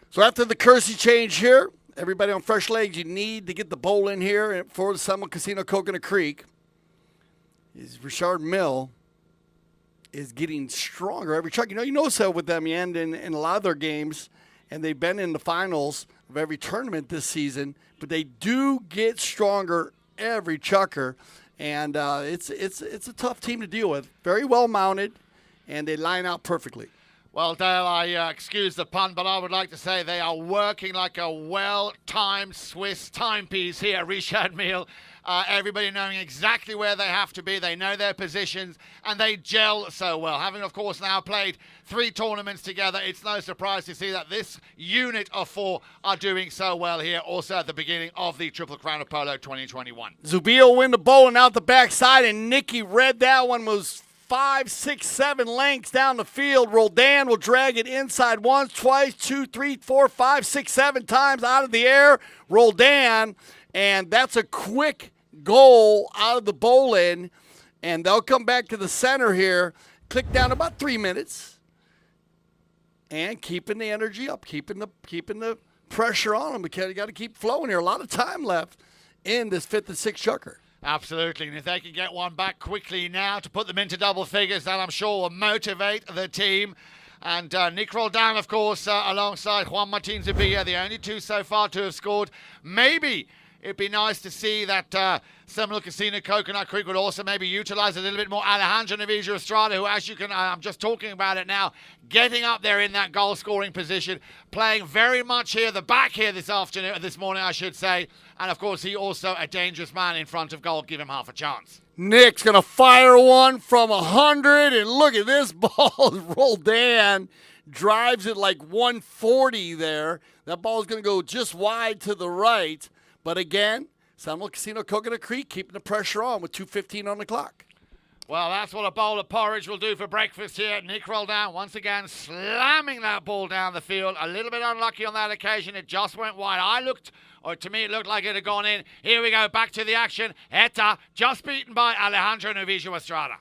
Speaker 1: So after the Kersey change here, everybody on fresh legs, you need to get the bowl in here for the Seminole Casino Coconut Creek. Richard Mille is getting stronger every chuck. You know so with them, you end in a lot of their games, and they've been in the finals of every tournament this season, but they do get stronger every chukker, and it's a tough team to deal with. Very well mounted, and they line out perfectly.
Speaker 2: Well, Dale, I excuse the pun, but I would like to say they are working like a well-timed Swiss timepiece here, Richard Mille. Everybody knowing exactly where they have to be. They know their positions, and they gel so well. Having, of course, now played 3 tournaments together, it's no surprise to see that this unit of 4 are doing so well here, also at the beginning of the Triple Crown of Polo 2021.
Speaker 1: Zubia will win the bowling out the backside, and Nicky read that one was 5, 6, 7 lengths down the field. Roldan will drag it inside once, twice, 2, 3, 4, 5, 6, 7 times out of the air. Roldan, and that's a quick goal out of the bowl-in, and they'll come back to the center here. Click down about 3 minutes, and keeping the energy up, keeping the pressure on them because you got to keep flowing here. A lot of time left in this 5th and 6th chukker.
Speaker 2: Absolutely, and if they can get one back quickly now to put them into double figures, that I'm sure will motivate the team. And Nick Roldan, of course, alongside Juan Martin Zubia, the only 2 so far to have scored. Maybe it'd be nice to see that Seminole Casino Coconut Creek would also maybe utilize a little bit more Alejandro Navijo Estrada, who, as you can, I'm just talking about it now, getting up there in that goal-scoring position, playing very much here, the back here this morning, I should say. And, of course, he also a dangerous man in front of goal. Give him half a chance.
Speaker 1: Nick's going to fire one from 100, and look at this ball. Roldan drives it like 140 there. That ball is going to go just wide to the right. But again, Seminole Casino Coconut Creek keeping the pressure on with 2:15 on the clock.
Speaker 2: Well, that's what a bowl of porridge will do for breakfast here. Nick Roldan once again slamming that ball down the field. A little bit unlucky on that occasion. It just went wide. To me, it looked like it had gone in. Here we go, back to the action. Eta just beaten by Alejandro Navijo Estrada.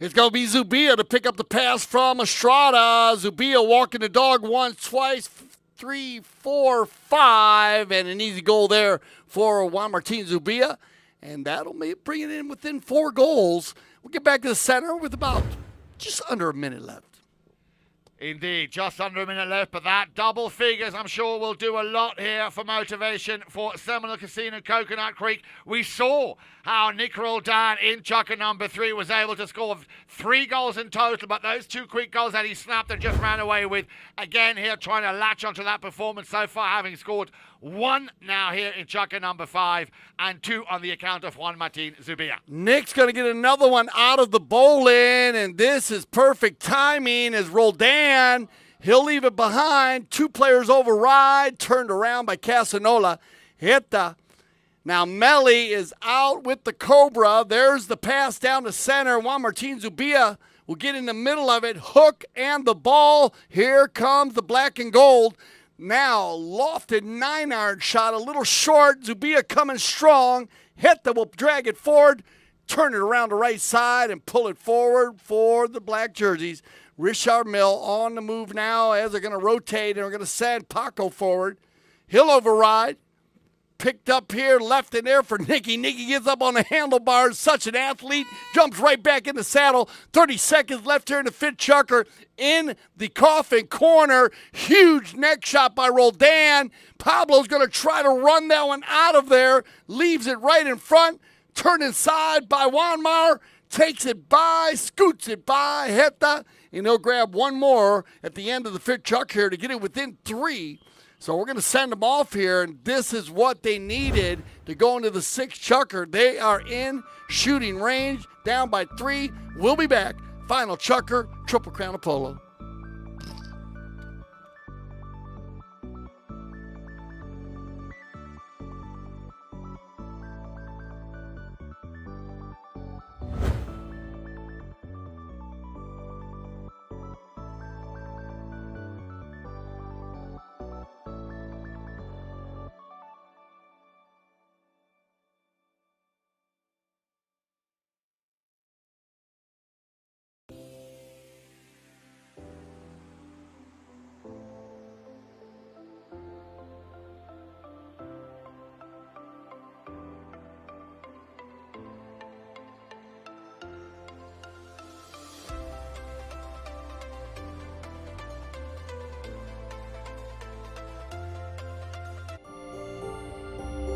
Speaker 1: It's going to be Zubia to pick up the pass from Estrada. Zubia walking the dog once, twice, 3, 4, 5, and an easy goal there for Juan Martin Zubia. And that'll bring it in within 4 goals. We'll get back to the center with about just under a minute left.
Speaker 2: Indeed, just under a minute left, but that double figures, I'm sure, will do a lot here for motivation for Seminole Casino Coconut Creek. We saw how Nick Roldan in chukker number 3 was able to score 3 goals in total, but those 2 quick goals that he snapped and just ran away with, again here trying to latch onto that performance so far, having scored 1 now here in chukker number 5 and 2 on the account of Juan Martin Zubia.
Speaker 1: Nick's going to get another one out of the bowl-in, and this is perfect timing as Roldan, he'll leave it behind. 2 players override, turned around by Casanola. Hita. Now Mille is out with the Cobra. There's the pass down to center. Juan Martin Zubia will get in the middle of it. Hook and the ball. Here comes the black and gold. Now lofted 9-iron shot, a little short. Zubia coming strong. Hetta will drag it forward, turn it around the right side, and pull it forward for the black jerseys. Richard Mille on the move now as they're going to rotate, and we're going to send Paco forward. He'll override. Picked up here, left in there for Nicky. Nicky gets up on the handlebars. Such an athlete. Jumps right back in the saddle. 30 seconds left here in the fifth chukker. In the coffin corner. Huge neck shot by Roldan. Pablo's going to try to run that one out of there. Leaves it right in front. Turned inside by Wanmar. Takes it by, scoots it by Hetta. And he'll grab one more at the end of the fifth chuck here to get it within 3. So we're going to send them off here, and this is what they needed to go into the sixth chukker. They are in shooting range, down by 3. We'll be back. Final chukker, Triple Crown of Polo.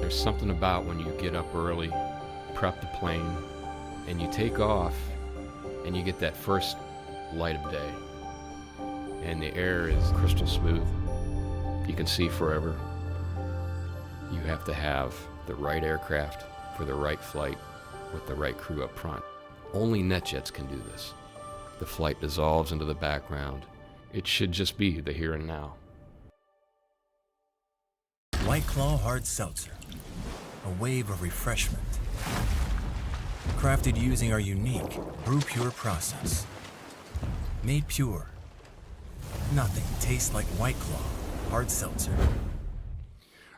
Speaker 9: There's something about when you get up early, prep the plane, and you take off, and you get that first light of day. And the air is crystal smooth. You can see forever. You have to have the right aircraft for the right flight with the right crew up front. Only NetJets can do this. The flight dissolves into the background. It should just be the here and now.
Speaker 7: White Claw Hard Seltzer. A wave of refreshment. Crafted using our unique Brew Pure process. Made pure. Nothing tastes like White Claw Hard Seltzer.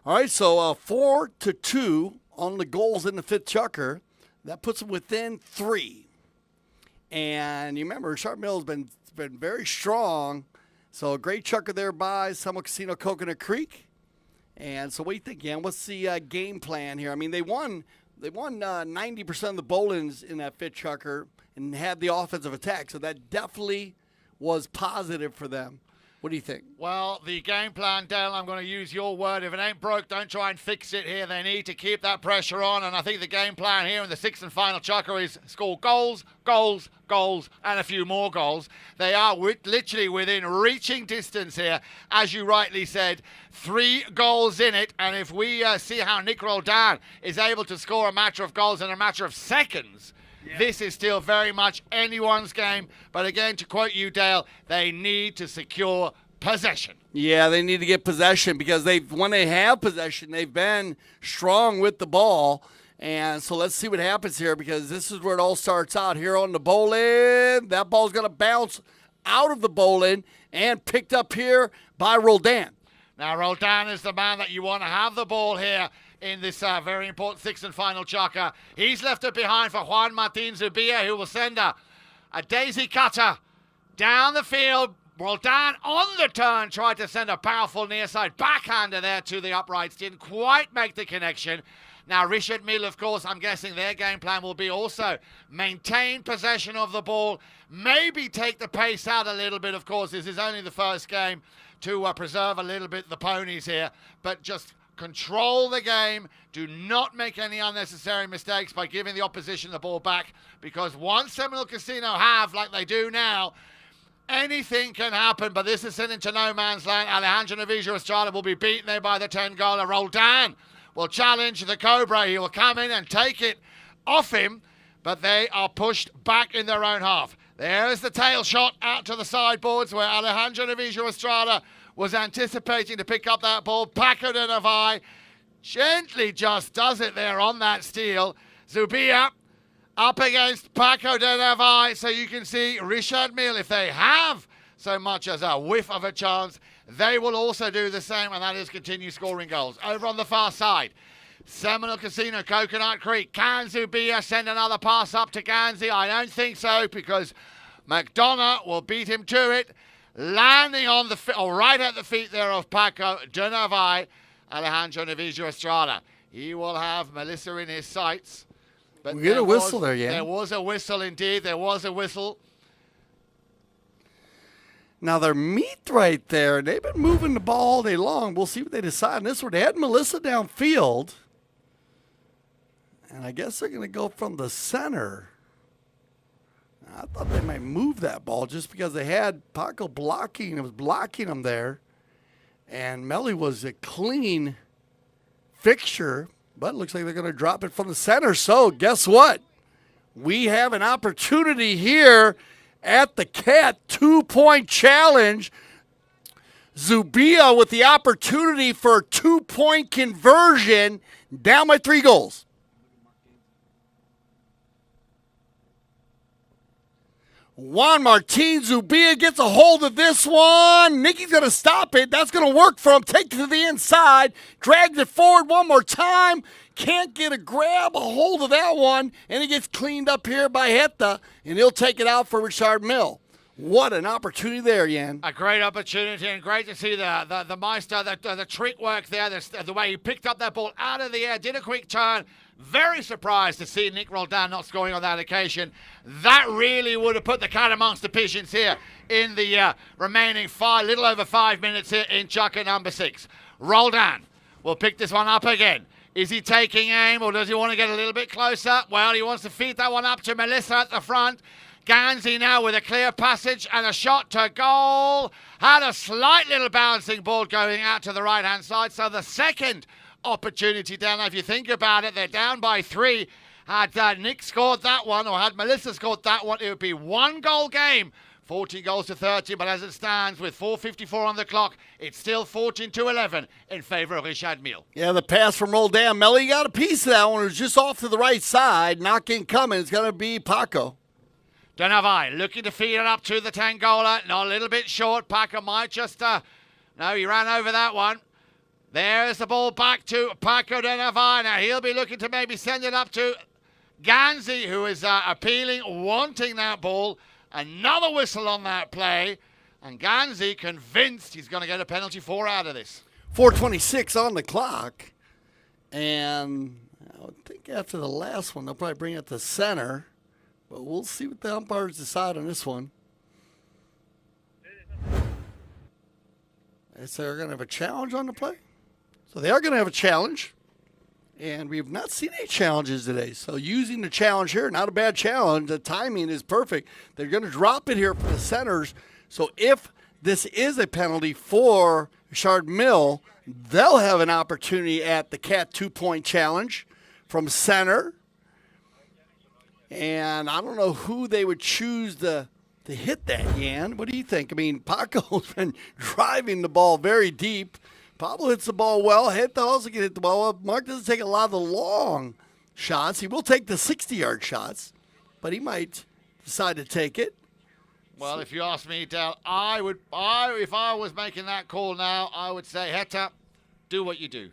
Speaker 1: All right, so 4-2 on the goals in the fifth chukker. That puts them within 3. And you remember, Richard Mille's been very strong. So a great chukker there by Seminole Casino Coconut Creek. And so what do you think, Jan? What's the game plan here? I mean, they won 90% of the bowlings in that fifth chukker and had the offensive attack. So that definitely was positive for them. What do you think?
Speaker 2: Well, the game plan, Dale, I'm going to use your word. If it ain't broke, don't try and fix it here. They need to keep that pressure on. And I think the game plan here in the sixth and final chukker is score goals, goals, goals, and a few more goals. They are literally within reaching distance here. As you rightly said, 3 goals in it. And if we see how Nick Roldan is able to score a matter of goals in a matter of seconds, this is still very much anyone's game. But again, to quote you, Dale, they need to secure possession.
Speaker 1: Yeah, they need to get possession because when they have possession, they've been strong with the ball. And so let's see what happens here because this is where it all starts out here on the bowling. That ball's going to bounce out of the bowling and picked up here by Roldan.
Speaker 2: Now, Roldan is the man that you want to have the ball here in this very important sixth and final chukker. He's left it behind for Juan Martin Zubia, who will send a daisy cutter down the field. Roldan on the turn tried to send a powerful near side backhander there to the uprights. Didn't quite make the connection. Now, Richard Mille, of course, I'm guessing their game plan will be also maintain possession of the ball, maybe take the pace out a little bit, of course. This is only the first game to preserve a little bit the ponies here, but just control the game. Do not make any unnecessary mistakes by giving the opposition the ball back, because once Seminole Casino have, like they do now, anything can happen. But this is sent into no man's land. Alejandro Navijo Estrada will be beaten there by the 10-goaler. Roldan will challenge the Cobra. He will come in and take it off him, but they are pushed back in their own half. There's the tail shot out to the sideboards where Alejandro Navijo Estrada was anticipating to pick up that ball. Paco de Navai gently just does it there on that steal. Zubia up against Paco de Navai. So you can see Richard Mille, if they have so much as a whiff of a chance, they will also do the same, and that is continue scoring goals. Over on the far side, Seminole Casino, Coconut Creek. Can Zubia send another pass up to Ganzi? I don't think so, because McDonough will beat him to it. Landing on the right at the feet there of Paco de Navai, Alejandro Navijo Estrada. He will have Melissa in his sights. But
Speaker 1: we get a whistle there, yeah.
Speaker 2: There was a whistle indeed. There was a whistle.
Speaker 1: Now they're meat right there. They've been moving the ball all day long. We'll see what they decide on this one. They had Melissa downfield. And I guess they're going to go from the center. I thought they might move that ball just because they had Paco blocking. It was blocking them there. And Mille was a clean fixture. But it looks like they're going to drop it from the center. So guess what? We have an opportunity here at the Cat 2-point challenge. Zubia with the opportunity for a 2-point conversion, down by 3 goals. Juan Martin Zubia gets a hold of this one. Nicky's going to stop it. That's going to work for him. Take it to the inside. Drags it forward one more time. Can't get a grab, a hold of that one. And it gets cleaned up here by Heta. And he'll take it out for Richard Mille. What an opportunity there, Jan.
Speaker 2: A great opportunity, and great to see the Meister, the trick work there, the way he picked up that ball out of the air, did a quick turn. Very surprised to see Nick Roldan not scoring on that occasion. That really would have put the cat amongst the pigeons here in the remaining little over 5 minutes here in Chukker number 6. Roldan will pick this one up again. Is he taking aim, or does he want to get a little bit closer? Well, he wants to feed that one up to Melissa at the front. Ganzi now with a clear passage and a shot to goal. Had a slight little bouncing ball going out to the right-hand side. So the second opportunity down. Now, if you think about it, they're down by 3. Had Nick scored that one, or had Melissa scored that one, it would be 1-goal game. 14 goals to 30, but as it stands with 4:54 on the clock, it's still 14-11 in favor of Richard Mille.
Speaker 1: Yeah, the pass from Roldan. Mille got a piece of that one. It was just off to the right side. Knocking coming. It's going to be Paco.
Speaker 2: Donavai looking to feed it up to the Tangola. Not a little bit short. Paco might just... no, he ran over that one. There's the ball back to Paco Donavai. Now he'll be looking to maybe send it up to Ganzi, who is appealing, wanting that ball. Another whistle on that play. And Ganzi convinced he's going to get a penalty 4 out of this.
Speaker 1: 4:26 on the clock. And I would think after the last one, they'll probably bring it to center. But we'll see what the umpires decide on this one. So they're going to have a challenge on the play. So they are going to have a challenge. And we have not seen any challenges today. So using the challenge here, not a bad challenge. The timing is perfect. They're going to drop it here for the centers. So if this is a penalty for Richard Mille, they'll have an opportunity at the Cat 2-point challenge from center. And I don't know who they would choose to hit that, Jan. What do you think? I mean, Paco's been driving the ball very deep. Pablo hits the ball well. Heta also can hit the ball well. Mark doesn't take a lot of the long shots. He will take the 60-yard shots, but he might decide to take it.
Speaker 2: Well, if you ask me, Dal, if I was making that call now, I would say, Heta, do what you do.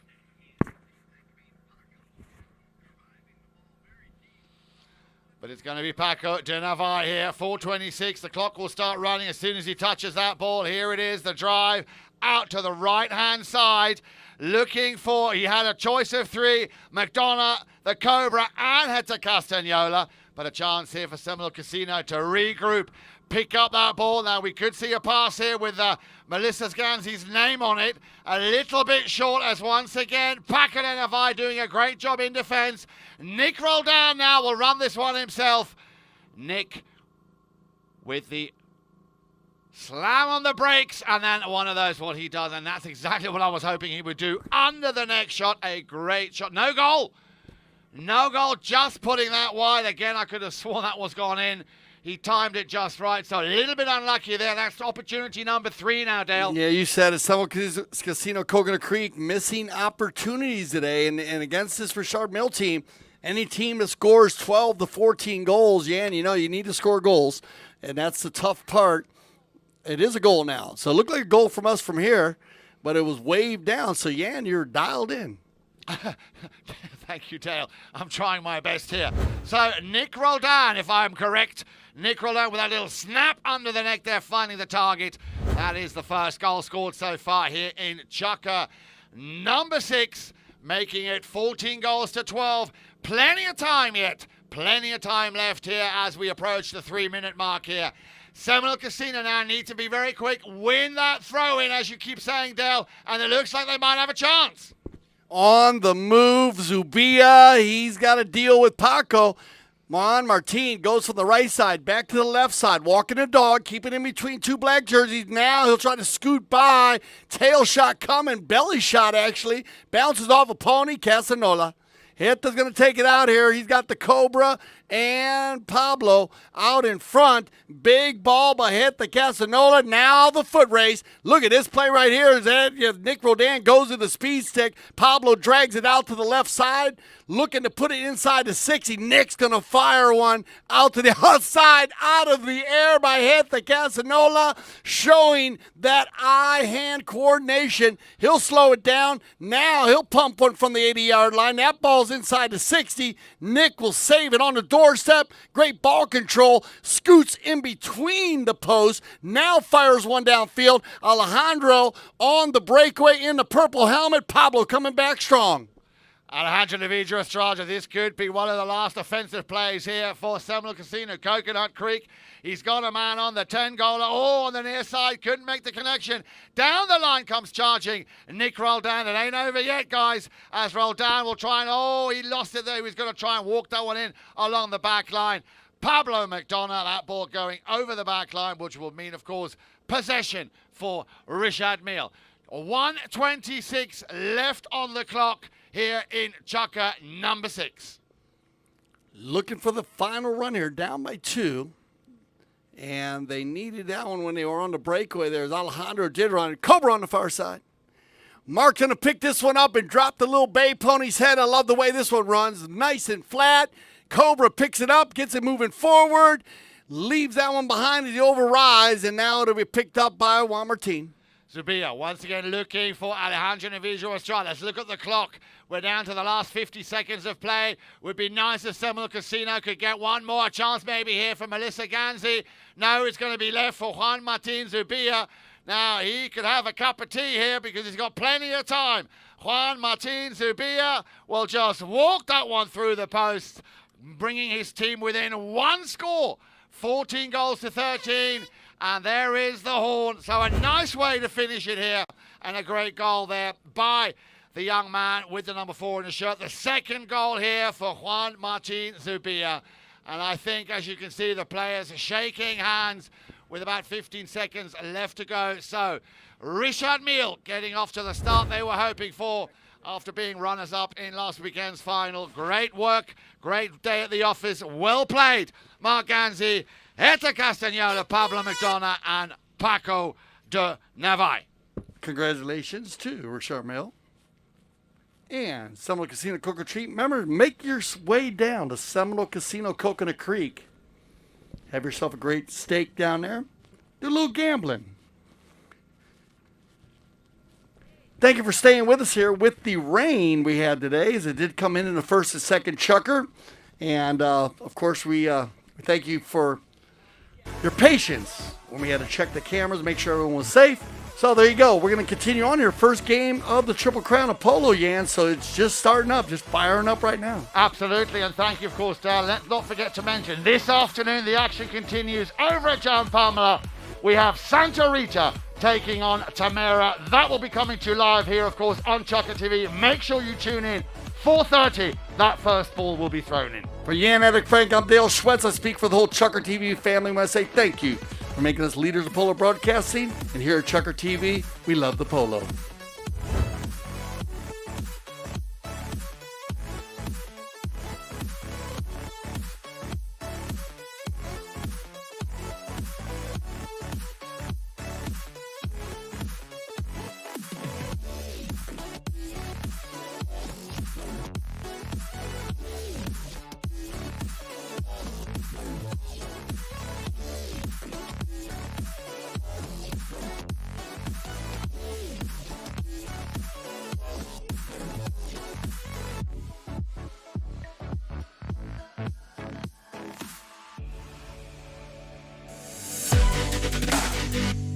Speaker 2: But it's going to be Paco de Navai here. 4:26. The clock will start running as soon as he touches that ball. Here it is, the drive out to the right-hand side. Looking for, he had a choice of 3. McDonough, the Cobra, and Heta Castagnola. But a chance here for Seminole Casino to regroup, pick up that ball. Now, we could see a pass here with Melissa Ganzi's name on it. A little bit short as once again, Paco de Navai doing a great job in defense. Nick Roldan now will run this one himself. Nick with the slam on the brakes, and then one of those, what he does, and that's exactly what I was hoping he would do. Under the next shot, a great shot. No goal. No goal, just putting that wide. Again, I could have sworn that was gone in. He timed it just right, so a little bit unlucky there. That's opportunity number 3 now, Dale.
Speaker 1: Yeah, you said it. Seminole Casino, Coconut Creek, missing opportunities today. And against this Richard Mille team, any team that scores 12 to 14 goals, Jan, you know you need to score goals. And that's the tough part. It is a goal now. So it looked like a goal from us from here, but it was waved down. So, Jan, you're dialed in.
Speaker 2: Thank you, Dale. I'm trying my best here. So, Nick Roldan, if I'm correct. Nick Roldan with that little snap under the neck there, finding the target. That is the first goal scored so far here in Chukker. Number 6, making it 14 goals to 12. Plenty of time yet. Plenty of time left here as we approach the 3-minute mark here. Seminole Casino now need to be very quick. Win that throw-in, as you keep saying, Dale. And it looks like they might have a chance.
Speaker 1: On the move, Zubia. He's got to deal with Paco. Juan Martin goes from the right side, back to the left side, walking a dog, keeping in between two black jerseys. Now he'll try to scoot by. Tail shot coming, belly shot actually. Bounces off a pony, Casanola. Hita's going to take it out here. He's got the Cobra and Pablo out in front. Big ball by Hita Casanola. Now the foot race. Look at this play right here. Nick Roldan goes to the speed stick. Pablo drags it out to the left side, looking to put it inside the 60. Nick's going to fire one out to the outside, out of the air by Hita Casanola, showing that eye-hand coordination. He'll slow it down. Now he'll pump one from the 80-yard line. That ball's inside the 60. Nick will save it on the doorstep. Great ball control. Scoots in between the posts. Now fires one downfield. Alejandro on the breakaway in the purple helmet. Pablo coming back strong.
Speaker 2: Alejandro Navidra Estrada, this could be one of the last offensive plays here for Seminole Casino. Coconut Creek, he's got a man on the 10-goaler. Oh, on the near side, couldn't make the connection. Down the line comes charging Nick Roldan. It ain't over yet, guys, as Roldan will try and, he lost it there. He was going to try and walk that one in along the back line. Pablo McDonough, that ball going over the back line, which will mean, of course, possession for Richard Mille. 1:26 left on the clock here in Chukker, number 6.
Speaker 1: Looking for the final run here, down by 2. And they needed that one when they were on the breakaway. There's Alejandro did run. Cobra on the far side. Mark's going to pick this one up and drop the little bay pony's head. I love the way this one runs. Nice and flat. Cobra picks it up, gets it moving forward, leaves that one behind as he overrides, and now it'll be picked up by Juan Martin.
Speaker 2: Zubia once again looking for Alejandro Navidra Estrada. Let's look at the clock. We're down to the last 50 seconds of play. Would be nice if Seminole Casino could get one more chance maybe here for Melissa Ganzi. No, it's going to be left for Juan Martin Zubia. Now, he could have a cup of tea here because he's got plenty of time. Juan Martin Zubia will just walk that one through the post, bringing his team within one score. 14 goals to 13. And there is the horn. So a nice way to finish it here. And a great goal there by the young man with the number 4 in the shirt. The second goal here for Juan Martin Zubia. And I think, as you can see, the players are shaking hands with about 15 seconds left to go. So Richard Mille getting off to the start they were hoping for after being runners-up in last weekend's final. Great work. Great day at the office. Well played, Mark Ganzi, Hita Castagnola, Pablo McDonough, and Paco de Navai.
Speaker 1: Congratulations to Richard Mille. And Seminole Casino Coconut Creek. Remember, make your way down to Seminole Casino Coconut Creek. Have yourself a great steak down there. Do a little gambling. Thank you for staying with us here with the rain we had today, as it did come in the first and second Chukker. And, of course, we thank you for your patience when we had to check the cameras, make sure everyone was safe. So there you go. We're going to continue on here. First game of the Triple Crown of Polo, Jan. So it's just starting up, just firing up right now.
Speaker 2: Absolutely. And thank you, of course, Dale. Let's not forget to mention, this afternoon the action continues over at John Palmer. We have Santa Rita taking on Tamara. That will be coming to you live here, of course, on ChukkerTV. Make sure you tune in. 4:30, that first ball will be thrown in.
Speaker 1: For Jan, Eric, Frank, I'm Dale Schwetz. I speak for the whole ChukkerTV family when I say thank you for making us leaders of polo broadcasting. And here at ChukkerTV, we love the polo.
Speaker 2: Bye.